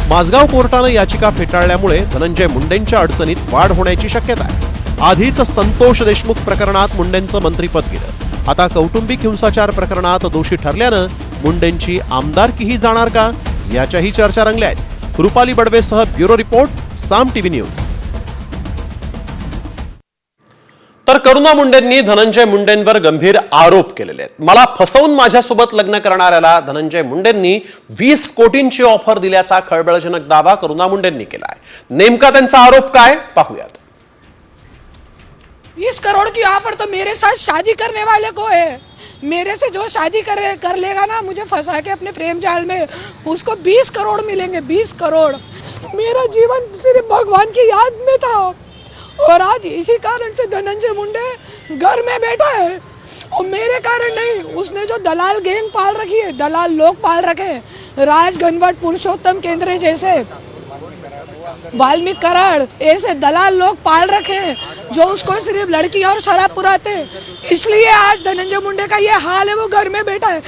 माझगाव कोर्टानं याचिका फेटाळल्यामुळे धनंजय मुंडेंच्या अडचणीत वाढ होण्याची शक्यता आहे. आधीच संतोष देशमुख प्रकरणात मुंडेंचं मंत्रिपद गेलं. आता कौटुंबिक हिंसाचार प्रकरणात दोषी ठरल्यानं मुंडेंची आमदारकीही जाणार का याच्याही चर्चा रंगल्या आहेत. रुपाली बडवेसह ब्युरो रिपोर्ट, साम टीव्ही न्यूज. तर करुणा मुंडेंनी धनंजय मुंडेंवर गंभीर आरोप केलेले आहेत. मला फसवून माझ्यासोबत लग्न करणाऱ्याला धनंजय मुंडेंनी 20 कोटींची ऑफर दिल्याचा खळबळजनक दावा करुणा मुंडेंनी केला आहे. नेमका त्यांचा आरोप काय पाहूयात. 20 करोड़ की ऑफर तो मेरे साथ शादी करने वाले को है. मेरे से जो शादी कर लेगा ना, मुझे फंसा के अपने प्रेम जाल में, उसको 20 करोड़ मिलेंगे. 20 करोड़. मेरा जीवन सिर्फ भगवान की याद में था और आज इसी कारण से धनंजय मुंडे घर में बैठा है. और मेरे कारण नहीं, उसने जो दलाल गैंग पाल रखी है, दलाल लोग पाल रखे हैं, राज गणवट, पुरुषोत्तम केंद्रे जैसे, वाल्मीकि कराड़, ऐसे दलाल लोग पाल रखे हैं जो उसको सिर्फ लड़की और शराब पुराते हैं. इसलिए आज धनंजय मुंडे का ये हाल है, वो घर में बैठा है.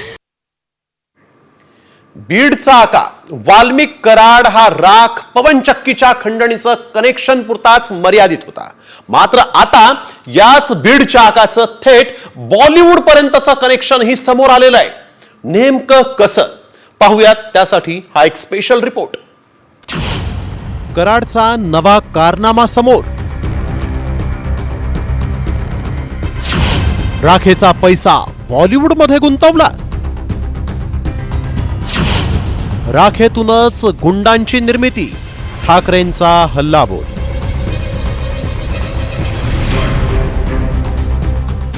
बीडचा आका वाल्मिक कराड हा राख पवनचक्कीच्या खंडणीचं कनेक्शन पुरताच मर्यादित होता. मात्र आता याच बीडच्या आकाचं थेट बॉलिवूड पर्यंतचं कनेक्शन ही समोर आलेलं आहे. नेमकं कसं पाहूयात, त्यासाठी हा एक स्पेशल रिपोर्ट. कराडचा नवा कारनामा समोर. राखेचा पैसा बॉलिवूडमध्ये गुंतवला. राखेतूनच गुंडांची निर्मिती, ठाकरेंचा हल्लाबोल.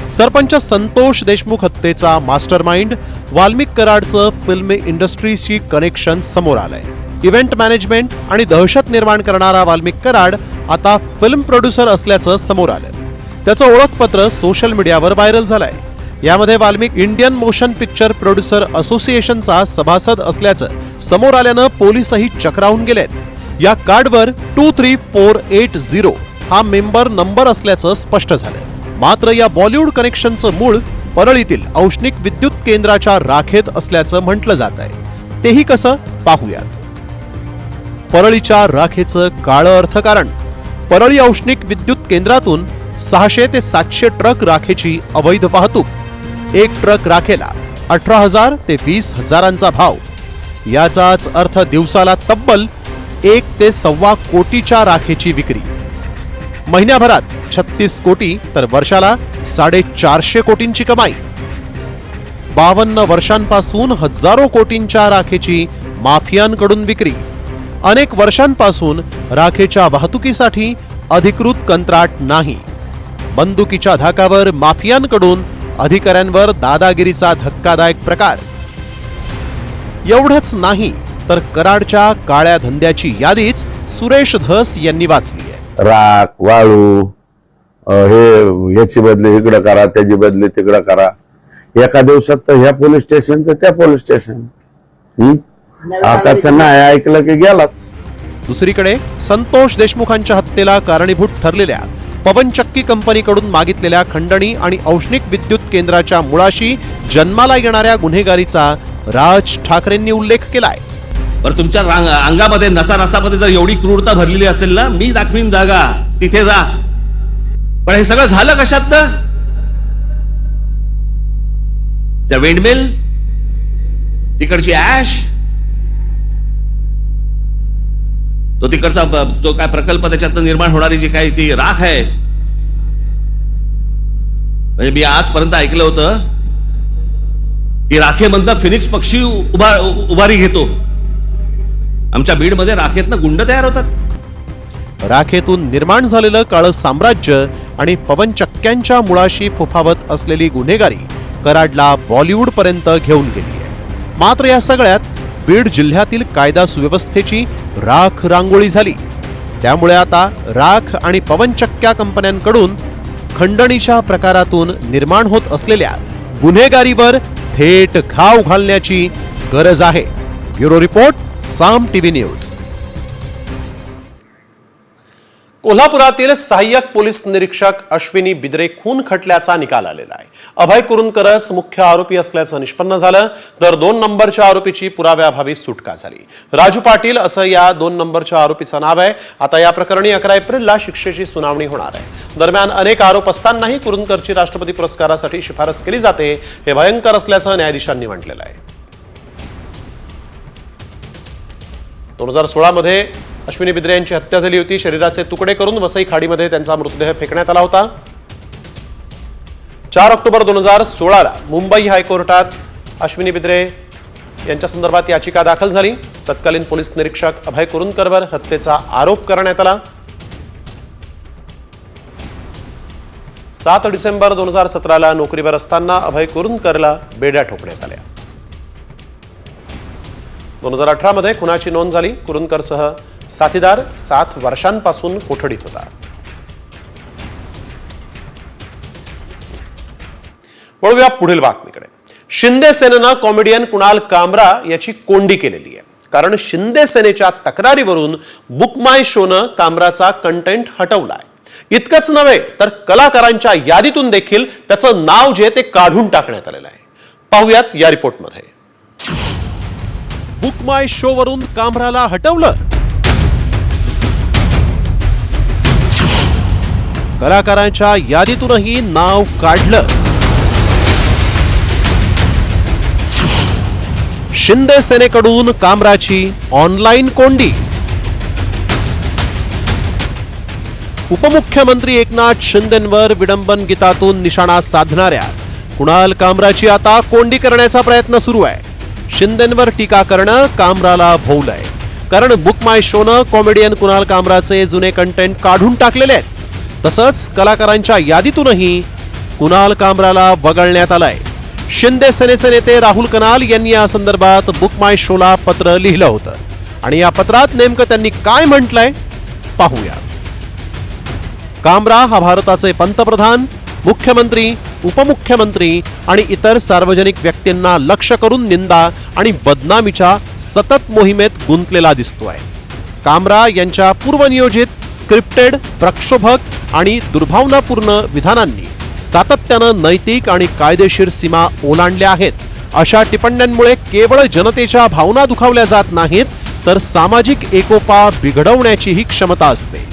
सरपंच संतोष देशमुख हत्येचा मास्टरमाइंड वाल्मिक कराडचं फिल्म इंडस्ट्रीशी कनेक्शन समोर आलंय. इव्हेंट मॅनेजमेंट आणि दहशत निर्माण करणारा वाल्मिक कराड आता फिल्म प्रोड्युसर असल्याचं समोर आलं. त्याचं ओळखपत्र सोशल मीडियावर व्हायरल झालंय. यामध्ये Valmik Indian motion picture producer असोसिएशनचा सभासद असल्याचं समोर आल्यानं पोलीसही चक्रावून गेलेत. या कार्डवर 23480 हा मेंबर नंबर असल्याचं स्पष्ट झालं. मात्र या बॉलिवूड कनेक्शनचं मूळ परळीतील औष्णिक विद्युत केंद्राच्या राखेत असल्याचं म्हटलं जात आहे. तेही कसं पाहूयात. परळीच्या राखेचं काळं अर्थकारण. परळी औष्णिक विद्युत केंद्रातून 600 ते 700 ट्रक राखेची अवैध वाहतूक. एक ट्रक राखेला 18,000 ते 20,000चा भाव. याचाच अर्थ दिवसाला तब्बल 1 ते 1.25 कोटीच्या राखेची विक्री. महिन्याभरात 36 कोटी तर वर्षाला 450 कोटींची कमाई. 52 वर्षांपासून हजारो कोटींच्या राखेची माफियांकडून विक्री. अनेक वर्षांपासून राखेच्या वाहतुकीसाठी अधिकृत कंत्राट नाही. बंदुकीच्या धाकावर माफियांकडून अधिकाऱ्यांवर दादागिरीचा धक्कादायक प्रकार. एवढंच नाही तर कराडच्या काळ्या धंद्याची यादीच सुरेश धस यांनी वाचली आहे. राख, वाळू, ह्याची बदली इकडं करा, त्याची बदली तिकडं करा. एका दिवसात तर ह्या पोलीस स्टेशनचं त्या पोलीस स्टेशन आकाशचं नाही ऐकलं की गेलाच. दुसरीकडे संतोष देशमुखांच्या हत्येला कारणीभूत ठरलेल्या पवनचक्की कंपनीकडून मागितलेल्या खंडणी आणि औष्णिक विद्युत केंद्राच्या मुळाशी जन्माला येणाऱ्या गुन्हेगारीचा राज ठाकरेंनी उल्लेख केलाय. बरं, तुमच्या अंगामध्ये नसामध्ये जर एवढी क्रूरता भरलेली असेल ना, मी दाखवीन जागा, तिथे जा. पण हे सगळं झालं कशात ना? त्या विंडमिल, तिकडची ऍश, तो तिकडचा जो काय प्रकल्प, त्याच्यातनं निर्माण होणारी जी काही ती राख आहे. म्हणजे मी आजपर्यंत ऐकलं होतं की राखेमधनं फिनिक्स पक्षी उभारी घेतो. आमच्या बीडमध्ये राखेतनं गुंड तयार होतात. राखेतून निर्माण झालेलं काळं साम्राज्य आणि पवनचक्क्यांच्या मुळाशी फुफावत असलेली गुन्हेगारी कराडला बॉलिवूड पर्यंत घेऊन गेली आहे. मात्र या सगळ्यात बीड जिल्ह्यातील कायदा सुव्यवस्थेची राख रांगोळी झाली. त्यामुळे आता राख आणि पवनचक्क्या कंपन्यांकडून खंडणीच्या प्रकारातून निर्माण होत असलेल्या गुन्हेगारीवर थेट घाव घालण्याची गरज आहे. ब्युरो रिपोर्ट, साम टीव्ही न्यूज. कोल्हापुरातील सहाय्यक पोलीस निरीक्षक अश्विनी बिद्रे खून खटल्याचा निकाल आलेला आहे. अभय कुरुंदकरच मुख्य आरोपी असल्याचं निष्पन्न झालं, तर 2 नंबरच्या आरोपीची पुराव्याअभावी सुटका झाली. राजू पाटील असं या 2 नंबरच्या आरोपीचं नाव आहे. आता या प्रकरणी 11 एप्रिलला शिक्षेची सुनावणी होणार आहे. दरम्यान अनेक आरोप असतानाही कुरुंदकरची राष्ट्रपती पुरस्कारासाठी शिफारस केली जाते, हे भयंकर असल्याचं न्यायाधीशांनी म्हटलेलं आहे. 2016 मध्ये अश्विनी बिद्रे यांची हत्या झाली होती. शरीराचे तुकडे करून वसई खाडीमध्ये त्यांचा मृतदेह फेकण्यात आला होता. 4 ऑक्टोबर 2016ला मुंबई हायकोर्टात अश्विनी बिद्रे यांच्या संदर्भात याचिका दाखल झाली. तत्कालीन पोलीस निरीक्षक अभय कुरुंदकरवर हत्येचा आरोप करण्यात आला. 7 डिसेंबर 2017ला नोकरीवर असताना अभय कुरुंदकरला बेड्या ठोकण्यात आल्या. 2018 मध्ये खुनाची नोंद झाली. कुरुंदकरसह साथीदार 7 वर्षांपासून कोठडीत होता. वळूया पुढील बातमीकडे. शिंदे सेनेनं कॉमेडियन कुणाल कामरा याची कोंडी केलेली आहे. कारण शिंदे सेनेच्या तक्रारीवरून बुक माय शोनं कामराचा कंटेंट हटवलाय. इतकंच नव्हे तर कलाकारांच्या यादीतून देखील त्याचं नाव जे ते काढून टाकण्यात आलेलं आहे. पाहुयात या रिपोर्टमध्ये. बुक माय शो वरून कामराला हटवलं. कलाकारांच्या यादीतूनही नाव काढलं. शिंदे सेनेकडून कामराची ऑनलाईन कोंडी. उपमुख्यमंत्री एकनाथ शिंदेंवर विडंबन गीतातून निशाणा साधणाऱ्या कुणाल कामराची आता कोंडी करण्याचा प्रयत्न सुरू आहे. शिंदेंवर टीका करणं कामराला भोवलंय. कारण बुक माय शोनं कॉमेडियन कुणाल कामराचे जुने कंटेंट काढून टाकलेले आहेत. तसंच कलाकारांच्या यादीतूनही कुणाल कामराला वगळण्यात आलंय. शिंदे सेनेचे नेते राहुल कनाल यांनी या संदर्भात बुक माय शोला पत्र लिहिलं होतं आणि या पत्रात नेमकं त्यांनी काय म्हटलंय पाहूया. कामरा हा भारताचे पंतप्रधान, मुख्यमंत्री, उपमुख्यमंत्री आणि इतर सार्वजनिक व्यक्तींना लक्ष्य करून निंदा आणि बदनामीच्या सतत मोहिमेत गुंतलेला दिसतोय. कामरा यांच्या पूर्वनियोजित, स्क्रिप्टेड, प्रक्षोभक आणि दुर्भावनापूर्ण विधानांनी सातत्यानं नैतिक आणि कायदेशीर सीमा ओलांडल्या आहेत. अशा टिप्पण्यांमुळे केवळ जनतेच्या भावना दुखावल्या जात नाहीत, तर सामाजिक एकोपा बिघडवण्याचीही क्षमता असते.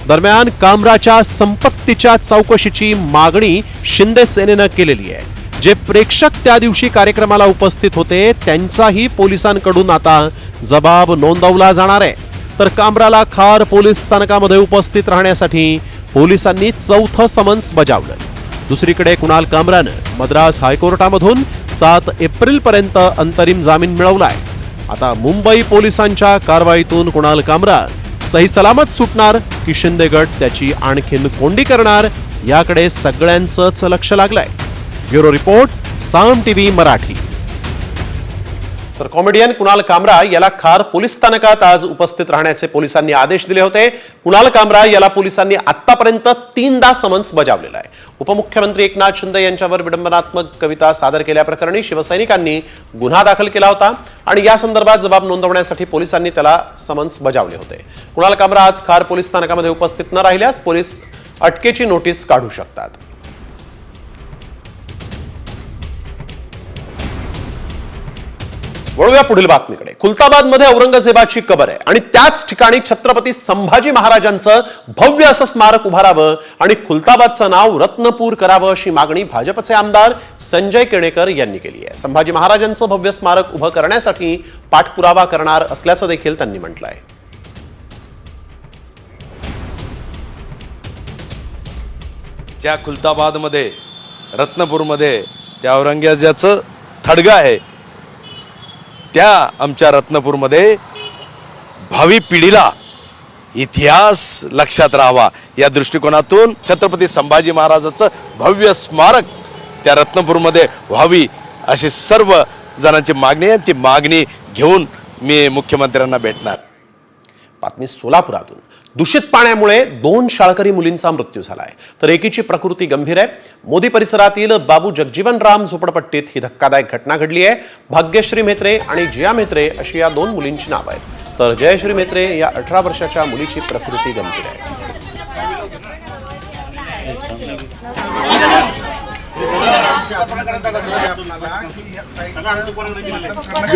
दरम्यान कामराच्या संपत्तीच्या चौकशीची मागणी शिंदे सेनेनं केलेली आहे. जे प्रेक्षक त्या दिवशी कार्यक्रमाला उपस्थित होते त्यांचाही पोलिसांकडून आता जबाब नोंदवला जाणार आहे. तर कामराला खार पोलीस स्थानकामध्ये उपस्थित राहण्यासाठी पोलिसांनी 4थं समन्स बजावलं. दुसरीकडे कुणाल कामरानं मद्रास हायकोर्टामधून 7 एप्रिलपर्यंत अंतरिम जामीन मिळवलाय. आता मुंबई पोलिसांच्या कारवाईतून कुणाल कामरा सही सलामत सुटणार की शिंदे गट त्याची आणखीन कोंडी करणार, याकडे सगळ्यांचंच लक्ष लागलंय. ब्युरो रिपोर्ट, साम टीव्ही मराठी. तर कॉमेडियन कुणाल कामरा याला खार पोलीस स्थानकात आज उपस्थित राहण्याचे पोलिसांनी आदेश दिले होते. कुणाल कामरा याला पोलिसांनी आतापर्यंत 3दा समन्स बजावलेला आहे. उपमुख्यमंत्री एकनाथ शिंदे यांच्यावर विडंबनात्मक कविता सादर केल्याप्रकरणी शिवसैनिकांनी गुन्हा दाखल केला होता आणि या संदर्भात जबाब नोंदवण्यासाठी पोलिसांनी त्याला समन्स बजावले होते. कुणाल कामरा आज खार पोलीस स्थानकामध्ये उपस्थित न राहिल्यास पोलीस अटकेची नोटीस काढू शकतात. वळूया पुढील बातमीकडे. खुलताबादमध्ये औरंगजेबाची कबर आहे आणि त्याच ठिकाणी छत्रपती संभाजी महाराजांचं भव्य असं स्मारक उभारावं आणि खुलताबादचं नाव रत्नपूर करावं अशी मागणी भाजपचे आमदार संजय केणेकर यांनी केली आहे. संभाजी महाराजांचं भव्य स्मारक उभं करण्यासाठी पाठपुरावा करणार असल्याचं देखील त्यांनी म्हटलं आहे. ज्या खुलताबादमध्ये रत्नपूरमध्ये त्या औरंगजेबाचं थडगं आहे, त्या आमच्या रत्नपूरमध्ये भावी पिढीला इतिहास लक्षात राहावा या दृष्टिकोनातून छत्रपती संभाजी महाराजांचं भव्य स्मारक त्या रत्नपूरमध्ये व्हावी अशी सर्व जणांची मागणी आहे. ती मागणी घेऊन मी मुख्यमंत्र्यांना भेटणार. बातमी सोलापुरातून. दूषित पाण्यामुळे 2 शाळकरी मुलींचा मृत्यू झाला आहे तर एकीची प्रकृती गंभीर आहे. मोदी परिसरातील बाबू जगजीवन राम झोपडपट्टीत ही धक्कादायक घटना घडली आहे. भाग्यश्री म्हेत्रे आणि जिया म्हेत्रे अशी या 2 मुलींची नावं आहेत तर जयश्री म्हेत्रे या 18 वर्षाच्या मुलीची प्रकृती गंभीर आहे.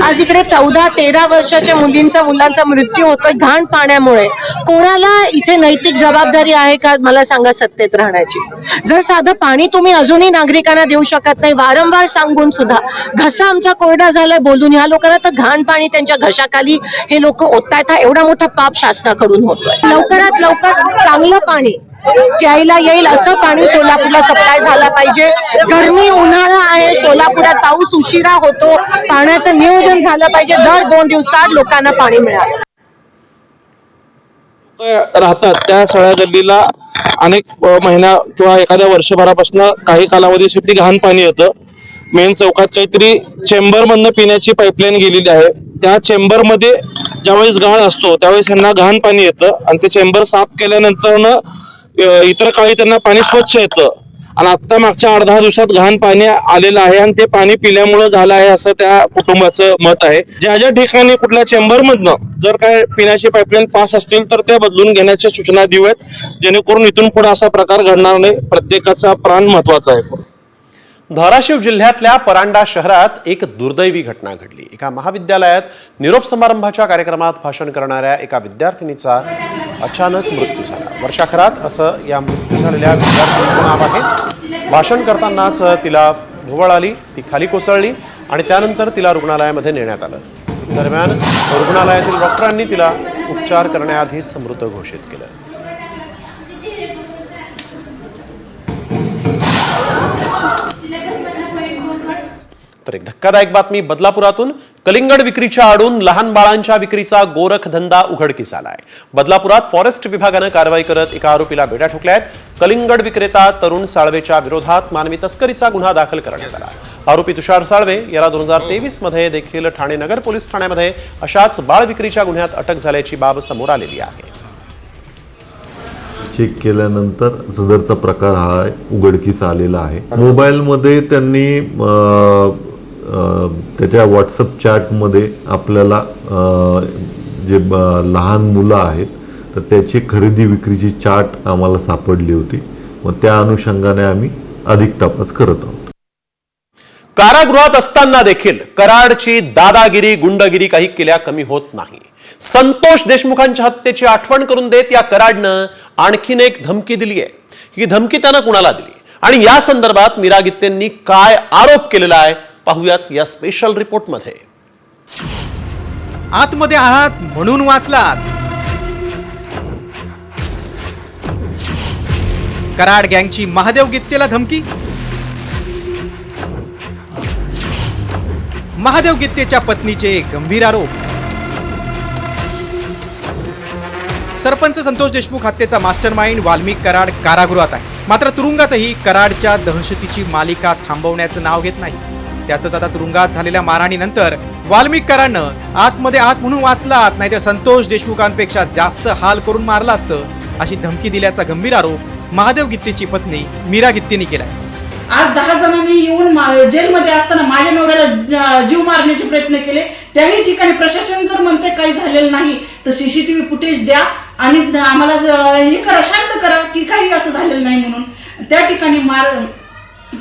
आज इकडे 14-13 वर्षाच्या मुलांचा मृत्यू होतोय घाण पाण्यामुळे. कोणाला इथे नैतिक जबाबदारी आहे का मला सांगा सत्तेत राहण्याची? जर साधं पाणी तुम्ही अजूनही नागरिकांना देऊ शकत नाही, वारंवार सांगून सुद्धा घसा आमचा कोरडा झालाय बोलून, ह्या लोकांना तर घाण पाणी त्यांच्या घशाखाली हे लोक ओततायत. हा एवढा मोठा पाप शासनाकडून होतोय. लवकरात लवकर चांगलं पाणी प्यायला येईल असं पाणी सोलापूरला सप्लाय झाला पाहिजे. गरमी उन्हाळा आहे, सोलापुरात पाऊस उशिरा होतो, पाण्याचं नियोजन झालं पाहिजे. दर 2 दिवसात लोकांना पाणी मिळालं राहतात त्या सगळ्या गल्लीला अनेक महिना किंवा एखाद्या वर्षभरापासून काही कालावधीसाठी घाण पाणी येतं. मेन चौकात काहीतरी चेंबर मधनं पिण्याची पाईपलाईन गेलेली आहे. त्या चेंबर मध्ये ज्यावेळेस गाळ असतो त्यावेळेस यांना घाण पाणी येतं आणि ते चेंबर साफ केल्यानंतर इतर काळी त्यांना पाणी स्वच्छ येतं. आणि आता मागच्या 8-10 दिवसात घाण पाणी आलेलं आहे आणि ते पाणी पिल्यामुळे झालं आहे असं त्या कुटुंबाचं मत आहे. ज्या ज्या ठिकाणी कुठल्या चेंबर मधनं जर काय पिण्याची पाईपलाईन पास असतील तर त्या बदलून घेण्याच्या सूचना देऊयात, जेणेकरून इथून पुढे असा प्रकार घडणार नाही. प्रत्येकाचा प्राण महत्वाचा आहे. धाराशिव जिल्ह्यातल्या परांडा शहरात एक दुर्दैवी घटना घडली. एका महाविद्यालयात निरोप समारंभाच्या कार्यक्रमात भाषण करणाऱ्या एका विद्यार्थिनीचा अचानक मृत्यू झाला. वर्षा खरात असं या मृत्यू झालेल्या विद्यार्थिनीचं नाव आहे. भाषण करतानाच तिला भोवळ आली, ती खाली कोसळली आणि त्यानंतर तिला रुग्णालयामध्ये नेण्यात आलं. दरम्यान रुग्णालयातील डॉक्टरांनी तिला उपचार करण्याआधीच मृत घोषित केलं. तर एक धक्कादायक बातमी बदलापुरातून. कलिंगड विक्रीच्या आडून लहान बाळांच्या विक्रीचा गोरख धंदा उघडकीस आलाय. बदलापुरात फॉरेस्ट विभागानं कारवाई करत एका आरोपीला बेड्या ठोकल्यात. कलिंगड विक्रेता तरुण साळवेच्या विरोधात मानवी तस्करीचा गुन्हा दाखल करण्यात आला. आरोपी तुषार साळवे याला 2023 मध्ये देखील ठाणे नगर पोलीस ठाण्यामध्ये अशाच बाळ विक्रीच्या गुन्ह्यात अटक झाल्याची बाब समोर आलेली आहे. चेक केल्यानंतर सदरचा प्रकार हा उघडकीस आलेला आहे. मोबाईलमध्ये त्यांनी त्याच्या व्हॉट्सअप चॅटमध्ये आपल्याला जे लहान मुलं आहेत तर त्याची खरेदी विक्रीची चाट आम्हाला सापडली होती. मग त्या अनुषंगाने आम्ही अधिक तपास करत आहोत. कारागृहात असताना देखील कराडची दादागिरी गुंडगिरी काही केल्या कमी होत नाही. संतोष देशमुखांच्या हत्येची आठवण करून देत या कराडनं आणखीन एक धमकी दिली आहे. ही धमकी त्यानं कुणाला दिली आणि या संदर्भात मीरा गित्तेंनी काय आरोप केलेला आहे पाहूयात या स्पेशल रिपोर्टमध्ये. आतमध्ये आहात म्हणून वाचलात. कराड गँगची महादेव गित्तेला धमकी. महादेव गित्तेच्या पत्नीचे गंभीर आरोप. सरपंच संतोष देशमुख हत्येचा मास्टरमाइंड वाल्मिक कराड कारागृहात आहे. मात्र तुरुंगातही कराडच्या दहशतीची मालिका थांबवण्याचं नाव घेत नाही. त्यातच आता तुरुंगात झालेल्या मारहाणीनंतर वाल्मिक कराडनं आतमध्ये आत म्हणून वाचलात, नाही तर संतोष देशमुखांपेक्षा जास्त हाल करून मारलं असतं, अशी धमकी दिल्याचा गंभीर आरोप महादेव गित्तेची पत्नी मीरा गित्तेनी केलाय. आज 10 जणांनी येऊन जेलमध्ये असताना माझ्या नवऱ्याला जीव मारण्याचे प्रयत्न केले. त्याही ठिकाणी प्रशासन जर म्हणते काही झालेलं नाही तर सीसीटीव्ही फुटेज द्या आणि आम्हाला हे करा, शांत करा की काही असं झालेलं नाही म्हणून. त्या ठिकाणी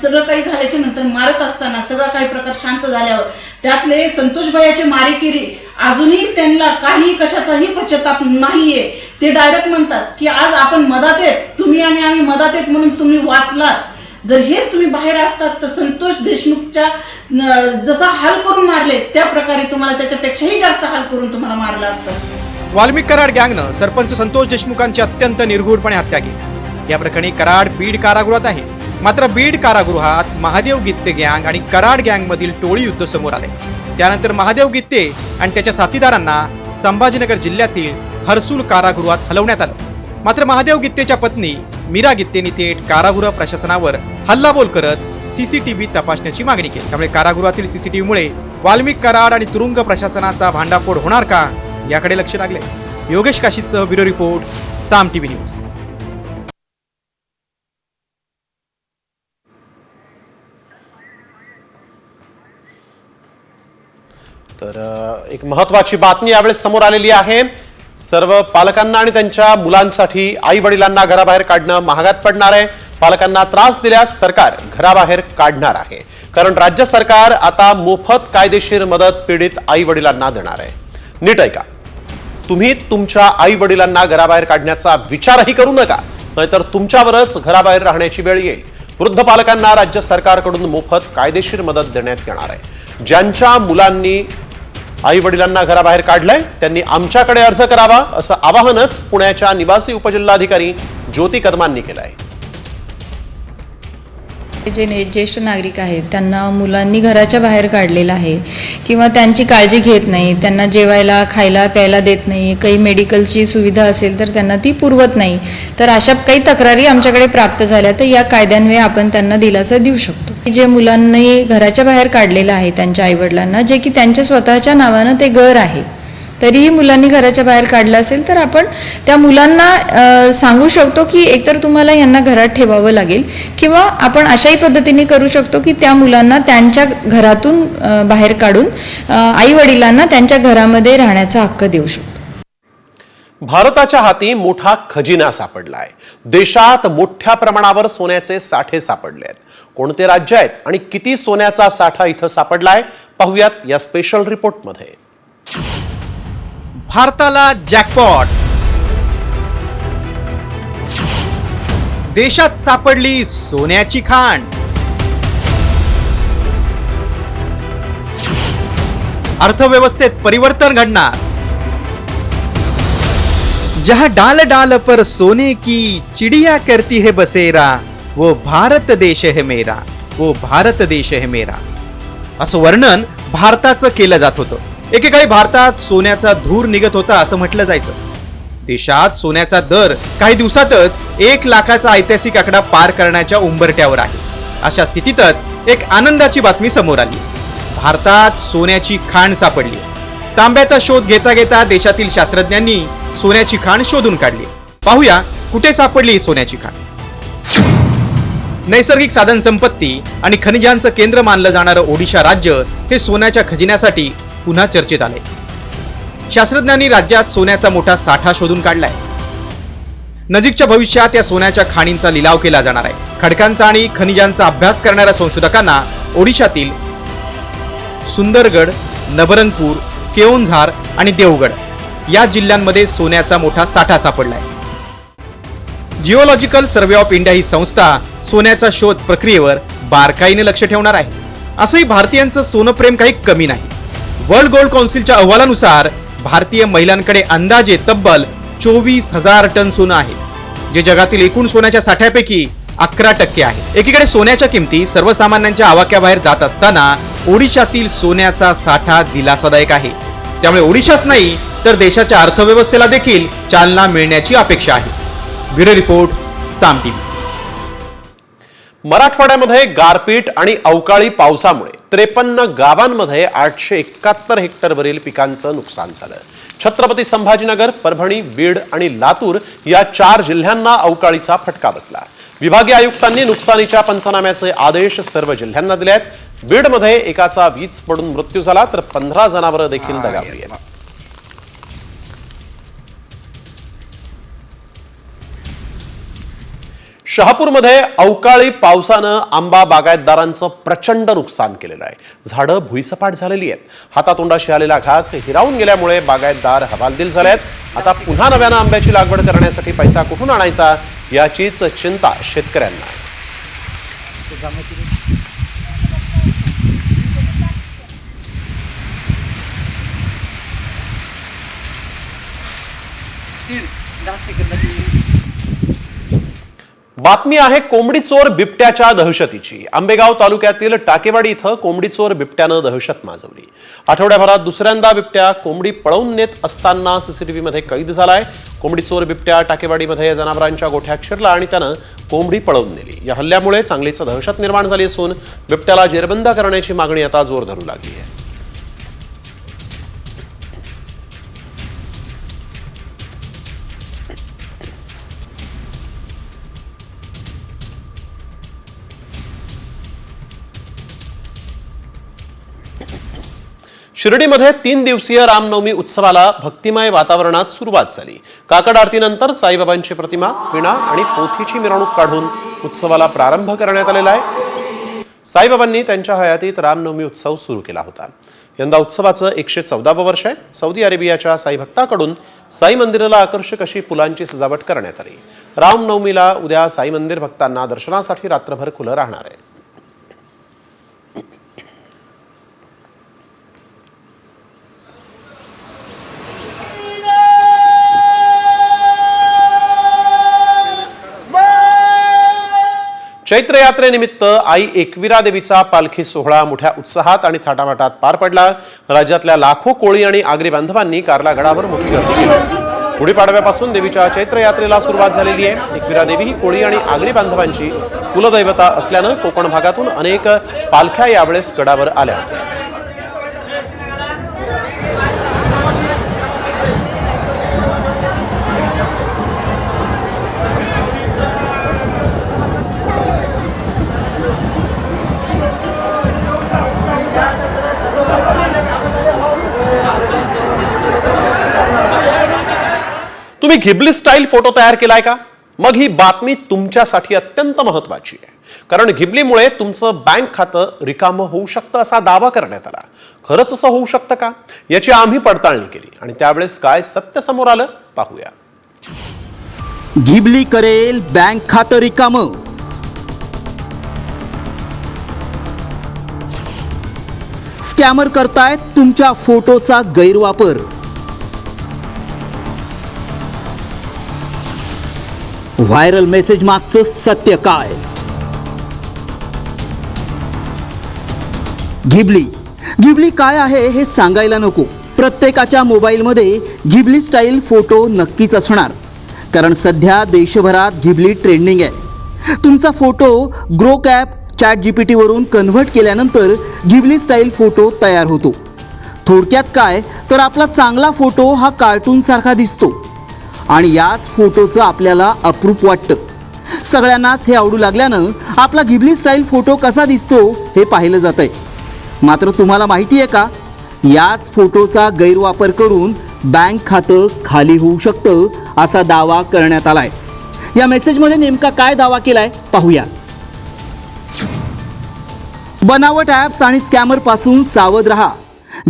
सगळं काही झाल्याच्या नंतर मारत असताना सगळा काही प्रकार शांत झाल्यावर त्यातले संतोष भैयाचे मारेकिरी अजूनही त्यांना काही कशाचाही पश्चाताप नाहीये. ते डायरेक्ट म्हणतात की आज आपण मदत येत, तुम्ही आणि आम्ही मदत येत म्हणून तुम्ही वाचलात. जर हेच तुम्ही बाहेर असतात तर संतोष देशमुखच्या जसा हाल करून मारले त्या प्रकारे तुम्हाला त्याच्यापेक्षाही जास्त हाल करून तुम्हाला मारलं असतं. वाल्मिक कराड गँगनं सरपंच संतोष देशमुखांची अत्यंत निर्घृणपणे हत्या केली. या प्रकरणी कराड बीड कारागृहात आहे. मात्र बीड कारागृहात महादेव गित्ते गँग आणि कराड गँगमधील टोळी युद्ध समोर आले. त्यानंतर महादेव गित्ते आणि त्याच्या साथीदारांना संभाजीनगर जिल्ह्यातील हर्सुल कारागृहात हलवण्यात आलं. मात्र महादेव गित्तेच्या पत्नी मीरा गित्तेनी थेट कारागृह प्रशासनावर हल्लाबोल करत सीसीटीव्ही तपासण्याची मागणी केली. त्यामुळे कारागृहातील सीसीटीव्हीमुळे वाल्मिक कराड आणि तुरुंग प्रशासनाचा भांडाफोड होणार का, याकडे लक्ष लागले. योगेश काशीसह ब्युरो रिपोर्ट, साम टीव्ही न्यूज. तर एक महत्वाची बातमी यावेळेस समोर आलेली आहे. सर्व पालकांना आणि त्यांच्या मुलांसाठी आई वडिलांना घराबाहेर काढणं महागात पडणार आहे. पालकांना त्रास दिल्यास सरकार घराबाहेर काढणार आहे. कारण राज्य सरकार आता मोफत कायदेशीर मदत पीडित आई वडिलांना देणार आहे. नीट ऐका, तुम्ही तुमच्या आई वडिलांना घराबाहेर काढण्याचा विचारही करू नका, नाहीतर तुमच्यावरच घराबाहेर राहण्याची वेळ येईल. वृद्ध पालकांना राज्य सरकारकडून मोफत कायदेशीर मदत देण्यात येणार आहे. ज्यांच्या मुलांनी आई वडिलांना घराबाहेर काढलंय त्यांनी आमच्याकडे अर्ज करावा, असं आवाहनच पुण्याच्या निवासी उपजिल्हाधिकारी ज्योती कदमांनी केलंय. जे ज्येष्ठ नागरिक आहेत त्यांना मुलांनी घराच्या बाहेर काढलेलं आहे किंवा त्यांची काळजी घेत नाही, त्यांना जेवायला खायला प्यायला देत नाही, काही मेडिकलची सुविधा असेल तर त्यांना ती पुरवत नाही, तर अशा काही तक्रारी आमच्याकडे प्राप्त झाल्या तर या कायद्यान्वये आपण त्यांना दिलासा देऊ शकतो. जे मुलांनी घराच्या बाहेर काढलेलं आहे त्यांच्या आईवडिलांना, जे की त्यांच्या स्वतःच्या नावानं ते घर आहे, तरीही मुलांनी घराच्या बाहेर काढलं असेल तर आपण त्या मुलांना सांगू शकतो की एकतर तुम्हाला यांना घरात ठेवावं लागेल किंवा आपण अशाही पद्धतीने करू शकतो की त्या मुलांना त्यांच्या घरातून बाहेर काढून आई वडिलांना त्यांच्या घरामध्ये राहण्याचा हक्क देऊ शकतो. भारताच्या हाती मोठा खजिना सापडलाय. देशात मोठ्या प्रमाणावर सोन्याचे साठे सापडले आहेत. कोणते राज्य आहेत आणि किती सोन्याचा साठा इथं सापडलाय पाहूयात या स्पेशल रिपोर्टमध्ये. भारताला जॅकपॉट, देशात सापडली सोन्याची खाण. अर्थव्यवस्थेत परिवर्तन घडणार. जहां डाल डाल पर सोने की चिड़िया करती है बसेरा, वो भारत देश है मेरा, वो भारत देश है मेरा, असं वर्णन भारताचं केलं जात होतं. एकेकाळी भारतात सोन्याचा धूर निघत होता असं म्हटलं जायचं. देशात सोन्याचा दर काही दिवसातच 1 लाखाचा ऐतिहासिक आकडा पार करण्याच्या उंबरठ्यावर आहे. अशा स्थितीतच एक आनंदाची बातमी समोर आली. भारतात सोन्याची खाण सापडली. तांब्याचा शोध घेता घेता देशातील शास्त्रज्ञांनी सोन्याची खाण शोधून काढली. पाहूया कुठे सापडली सोन्याची खाण. नैसर्गिक साधन संपत्ती आणि खनिजांचं केंद्र मानलं जाणारं ओडिशा राज्य हे सोन्याच्या खजिन्यासाठी पुन्हा चर्चेत आले. शास्त्रज्ञांनी राज्यात सोन्याचा मोठा साठा शोधून काढलाय. नजीकच्या भविष्यात या सोन्याच्या खाणींचा लिलाव केला जाणार आहे. खडकांचा आणि खनिजांचा अभ्यास करणाऱ्या संशोधकांना ओडिशातील सुंदरगड, नबरंगपूर, केओंझार आणि देवगड या जिल्ह्यांमध्ये सोन्याचा मोठा साठा सापडलाय. जिओलॉजिकल सर्व्हे ऑफ इंडिया ही संस्था सोन्याचा शोध प्रक्रियेवर बारकाईने लक्ष ठेवणार आहे. असंही भारतीयांचं सोनप्रेम काही कमी नाही. वर्ल्ड गोल्ड काउन्सिलच्या अहवालानुसार भारतीय महिलांकडे अंदाजे तब्बल 24,000 टन सोनं आहे, जे जगातील एकूण सोन्याच्या साठ्यापैकी 11% आहे. एकीकडे सोन्याच्या किमती सर्वसामान्यांच्या आवाक्याबाहेर जात असताना ओडिशातील सोन्याचा साठा दिलासादायक आहे. त्यामुळे ओडिशाच नाही तर देशाच्या अर्थव्यवस्थेला देखील चालना मिळण्याची अपेक्षा आहे. ब्युरो रिपोर्ट, साम टीव्ही. मराठवाड्यामध्ये गारपीट आणि अवकाळी पावसामुळे 53 गावांमध्ये 871 हेक्टरवरील पिकांचं नुकसान झालं. छत्रपती संभाजीनगर, परभणी, बीड आणि लातूर या 4 जिल्ह्यांना अवकाळीचा फटका बसला. विभागीय आयुक्तांनी नुकसानीच्या पंचनाम्याचे आदेश सर्व जिल्ह्यांना दिले आहेत. बीडमध्ये एकाचा वीज पडून मृत्यू झाला तर 15 जनावरं देखील दगावली आहेत. शहापूरमध्ये अवकाळी पावसानं आंबा बागायतदारांचं प्रचंड नुकसान केलेलं आहे. झाडं भुईसपाट झालेली आहेत. हातातोंडाशी आलेला घास हिरावून गेल्यामुळे बागायतदार हवालदिल झाले आहेत. आता पुन्हा नव्यानं आंब्याची लागवड करण्यासाठी पैसा कुठून आणायचा याचीच चिंता शेतकऱ्यांना आहे. बातमी आहे कोंबडी चोर बिबट्याच्या दहशतीची. आंबेगाव तालुक्यातील टाकेवाडी इथं कोंबडी चोर बिबट्यानं दहशत माजवली. आठवड्याभरात दुसऱ्यांदा बिबट्या कोंबडी पळवून नेत असताना सीसीटीव्ही मध्ये कैद झालाय. कोंबडी चोर बिबट्या टाकेवाडीमध्ये जनावरांच्या गोठ्यात शिरला आणि त्यानं कोंबडी पळवून नेली. या हल्ल्यामुळे चांगलीच दहशत निर्माण झाली असून बिबट्याला जेरबंद करण्याची मागणी आता जोर धरू लागली आहे. शिर्डीमध्ये 3 दिवसीय रामनवमी उत्सवाला भक्तिमय वातावरणात सुरुवात झाली. काकड आरतीनंतर साईबाबांची प्रतिमा, पिणा आणि पोथीची मिरवणूक काढून उत्सवाला प्रारंभ करण्यात आलेला आहे. साईबाबांनी त्यांच्या हयातीत रामनवमी उत्सव सुरू केला होता. यंदा उत्सवाचं 114वं वर्ष आहे. सौदी अरेबियाच्या साई भक्ताकडून साई मंदिराला आकर्षक अशी फुलांची सजावट करण्यात आली. रामनवमीला उद्या साई मंदिर भक्तांना दर्शनासाठी रात्रभर खुलं राहणार आहे. चैत्र यात्रेनिमित्त आई एकविरा देवीचा पालखी सोहळा मोठ्या उत्साहात आणि थाटामाटात पार पडला. राज्यातल्या लाखो कोळी आणि आगरी बांधवांनी कार्ला गडावर मोठी गर्दी केली. गुढीपाडव्यापासून देवीच्या चैत्र यात्रेला सुरुवात झालेली आहे. एकविरा देवी ही कोळी आणि आगरी बांधवांची कुलदैवता असल्यानं कोकण भागातून अनेक पालख्या यावेळेस गडावर आल्या होत्या. तुम्ही घिबली स्टाईल फोटो तयार केलाय का? मग ही बातमी तुमच्यासाठी अत्यंत महत्वाची आहे. कारण घिबलीमुळे तुमचं बँक खातं रिकामं होऊ शकतं असा दावा करण्यात आला. खरंच असं होऊ शकतं का याची आम्ही पडताळणी केली आणि त्यावेळेस काय सत्य समोर आलं पाहूया. घिबली करेल बँक खातं रिकामं. स्कॅमर करतायत तुमच्या फोटोचा गैरवापर. व्हायरल मेसेज मागचं सत्य काय? घिबली काय आहे हे सांगायला नको. प्रत्येकाच्या मोबाईलमध्ये घिबली स्टाईल फोटो नक्कीच असणार. कारण सध्या देशभरात घिबली ट्रेंडिंग आहे. तुमचा फोटो ग्रोक ॲप ChatGPT वरून कन्व्हर्ट केल्यानंतर घिबली स्टाईल फोटो तयार होतो. थोडक्यात काय तर आपला चांगला फोटो हा कार्टून सारखा दिसतो आणि याच फोटोचं आपल्याला अप्रूप वाटतं. सगळ्यांनाच हे आवडू लागल्यानं आपला घिबली स्टाईल फोटो कसा दिसतो हे पाहिलं जातंय. मात्र तुम्हाला माहिती आहे का, याच फोटोचा गैरवापर करून बँक खातं खाली होऊ शकतं असा दावा करण्यात आलाय. या मेसेजमध्ये नेमका काय दावा केलाय पाहूया. बनावट ॲप्स आणि स्कॅमर पासून सावध रहा.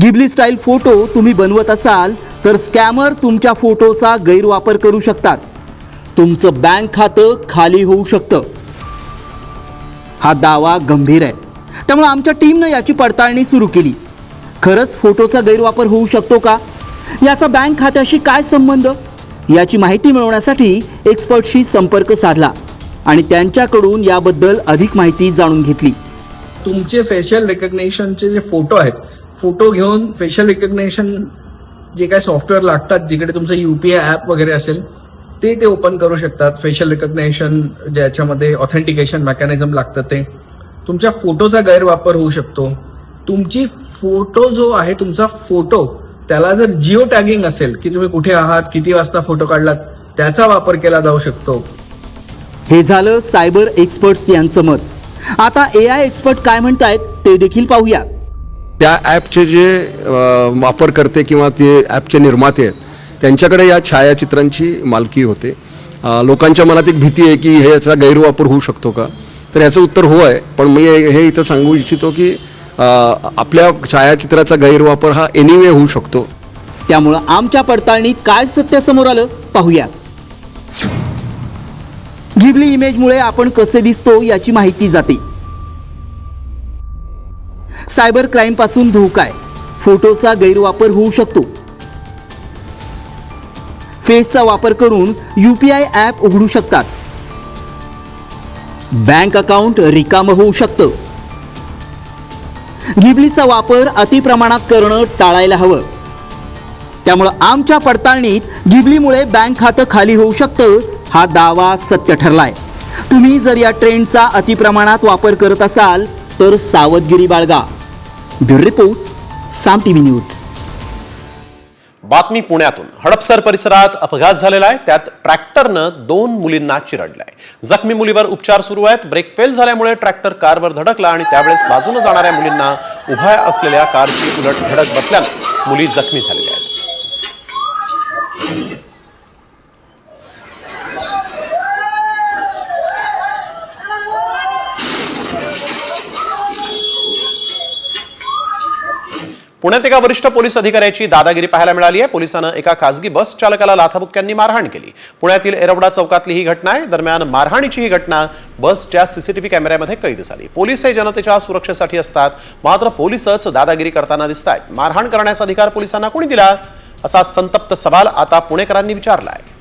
घिबली स्टाईल फोटो तुम्ही बनवत असाल तर स्कॅमर तुमच्या फोटोचा गैरवापर करू शकतात. तुमचं बँक खातं खाली होऊ शकतं. हा दावा गंभीर आहे. त्यामुळे आमच्या टीमनं याची पडताळणी सुरू केली. खरंच फोटोचा गैरवापर होऊ शकतो का? याचा बँक खात्याशी काय संबंध? याची माहिती मिळवण्यासाठी एक्सपर्टशी संपर्क साधला आणि त्यांच्याकडून याबद्दल अधिक माहिती जाणून घेतली. तुमचे फेशियल रिकग्निशनचे जे फोटो आहेत, फोटो घेऊन फेशियल रिकग्निशन जे काही सॉफ्टवेअर लागतात, जिकडे तुमचं UPI ॲप वगैरे असेल ते ओपन करू शकतात. फेशियल रिकग्निशन ज्याच्यामध्ये ऑथेंटिकेशन मेकॅनिझम लागतं ते. तुमच्या फोटोचा गैरवापर होऊ शकतो. तुमची फोटो जो आहे, तुमचा फोटो, त्याला जर जिओ टॅगिंग असेल की तुम्ही कुठे आहात, किती वाजता फोटो काढलात, त्याचा वापर केला जाऊ शकतो. हे झालं सायबर एक्सपर्ट्स यांचं मत. आता AI एक्सपर्ट काय म्हणतायत ते देखील पाहूया. त्या ॲपचे जे वापरकर्ते किंवा ते ॲपचे निर्माते आहेत त्यांच्याकडे या छायाचित्रांची मालकी होते. लोकांच्या मनात एक भीती आहे की हे याचा गैरवापर होऊ शकतो का, तर याचं उत्तर हो आहे. पण मी हे इथं सांगू इच्छितो की आपल्या छायाचित्राचा गैरवापर हा एनिवे होऊ शकतो. त्यामुळं आमच्या पडताळणीत काय सत्य समोर आलं पाहूया. घिबली इमेजमुळे आपण कसे दिसतो याची माहिती जाते. सायबर क्राईम पासून धोका आहे. फोटोचा गैरवापर होऊ शकतो. फेसचा वापर करून UPI ॲप उघडू शकतात. बँक अकाउंट रिकामं होऊ शकतं. घिबलीचा वापर अतिप्रमाणात करणं टाळायला हवं. त्यामुळं आमच्या पडताळणीत घिबलीमुळे बँक खातं खाली होऊ शकतं हा दावा सत्य ठरलाय. तुम्ही जर या ट्रेंडचा अतिप्रमाणात वापर करत असाल तर सावधगिरी बाळगा. ब्युरो रिपोर्ट, साम TV न्यूज. बातमी पुण्यातून. हडपसर परिसरात अपघात झालेला आहे. त्यात ट्रॅक्टरनं 2 मुलींना चिरडलाय. जखमी मुलीवर उपचार सुरू आहेत. ब्रेक फेल झाल्यामुळे ट्रॅक्टर कारवर धडकला आणि त्यावेळेस बाजूने जाणाऱ्या मुलींना उभ्या असलेल्या कारची उलट धडक बसल्यानं मुली जखमी झालेल्या आहेत. पुण्यात एका वरिष्ठ पोलीस अधिकाऱ्याची दादागिरी पाहायला मिळाली आहे. पोलिसांना एका खासगी बस चालकाला लाथाबुक्क्यांनी मारहाण केली. पुण्यातील एरवडा चौकातली ही घटना आहे. दरम्यान मारहाणीची ही घटना बसच्या CCTV कॅमेऱ्यामध्ये कैद झाली. पोलीस हे जनतेच्या सुरक्षेसाठी असतात, मात्र पोलीसच दादागिरी करताना दिसत आहेत. मारहाण करण्याचा अधिकार पोलिसांना कोणी दिला, असा संतप्त सवाल आता पुणेकरांनी विचारला आहे.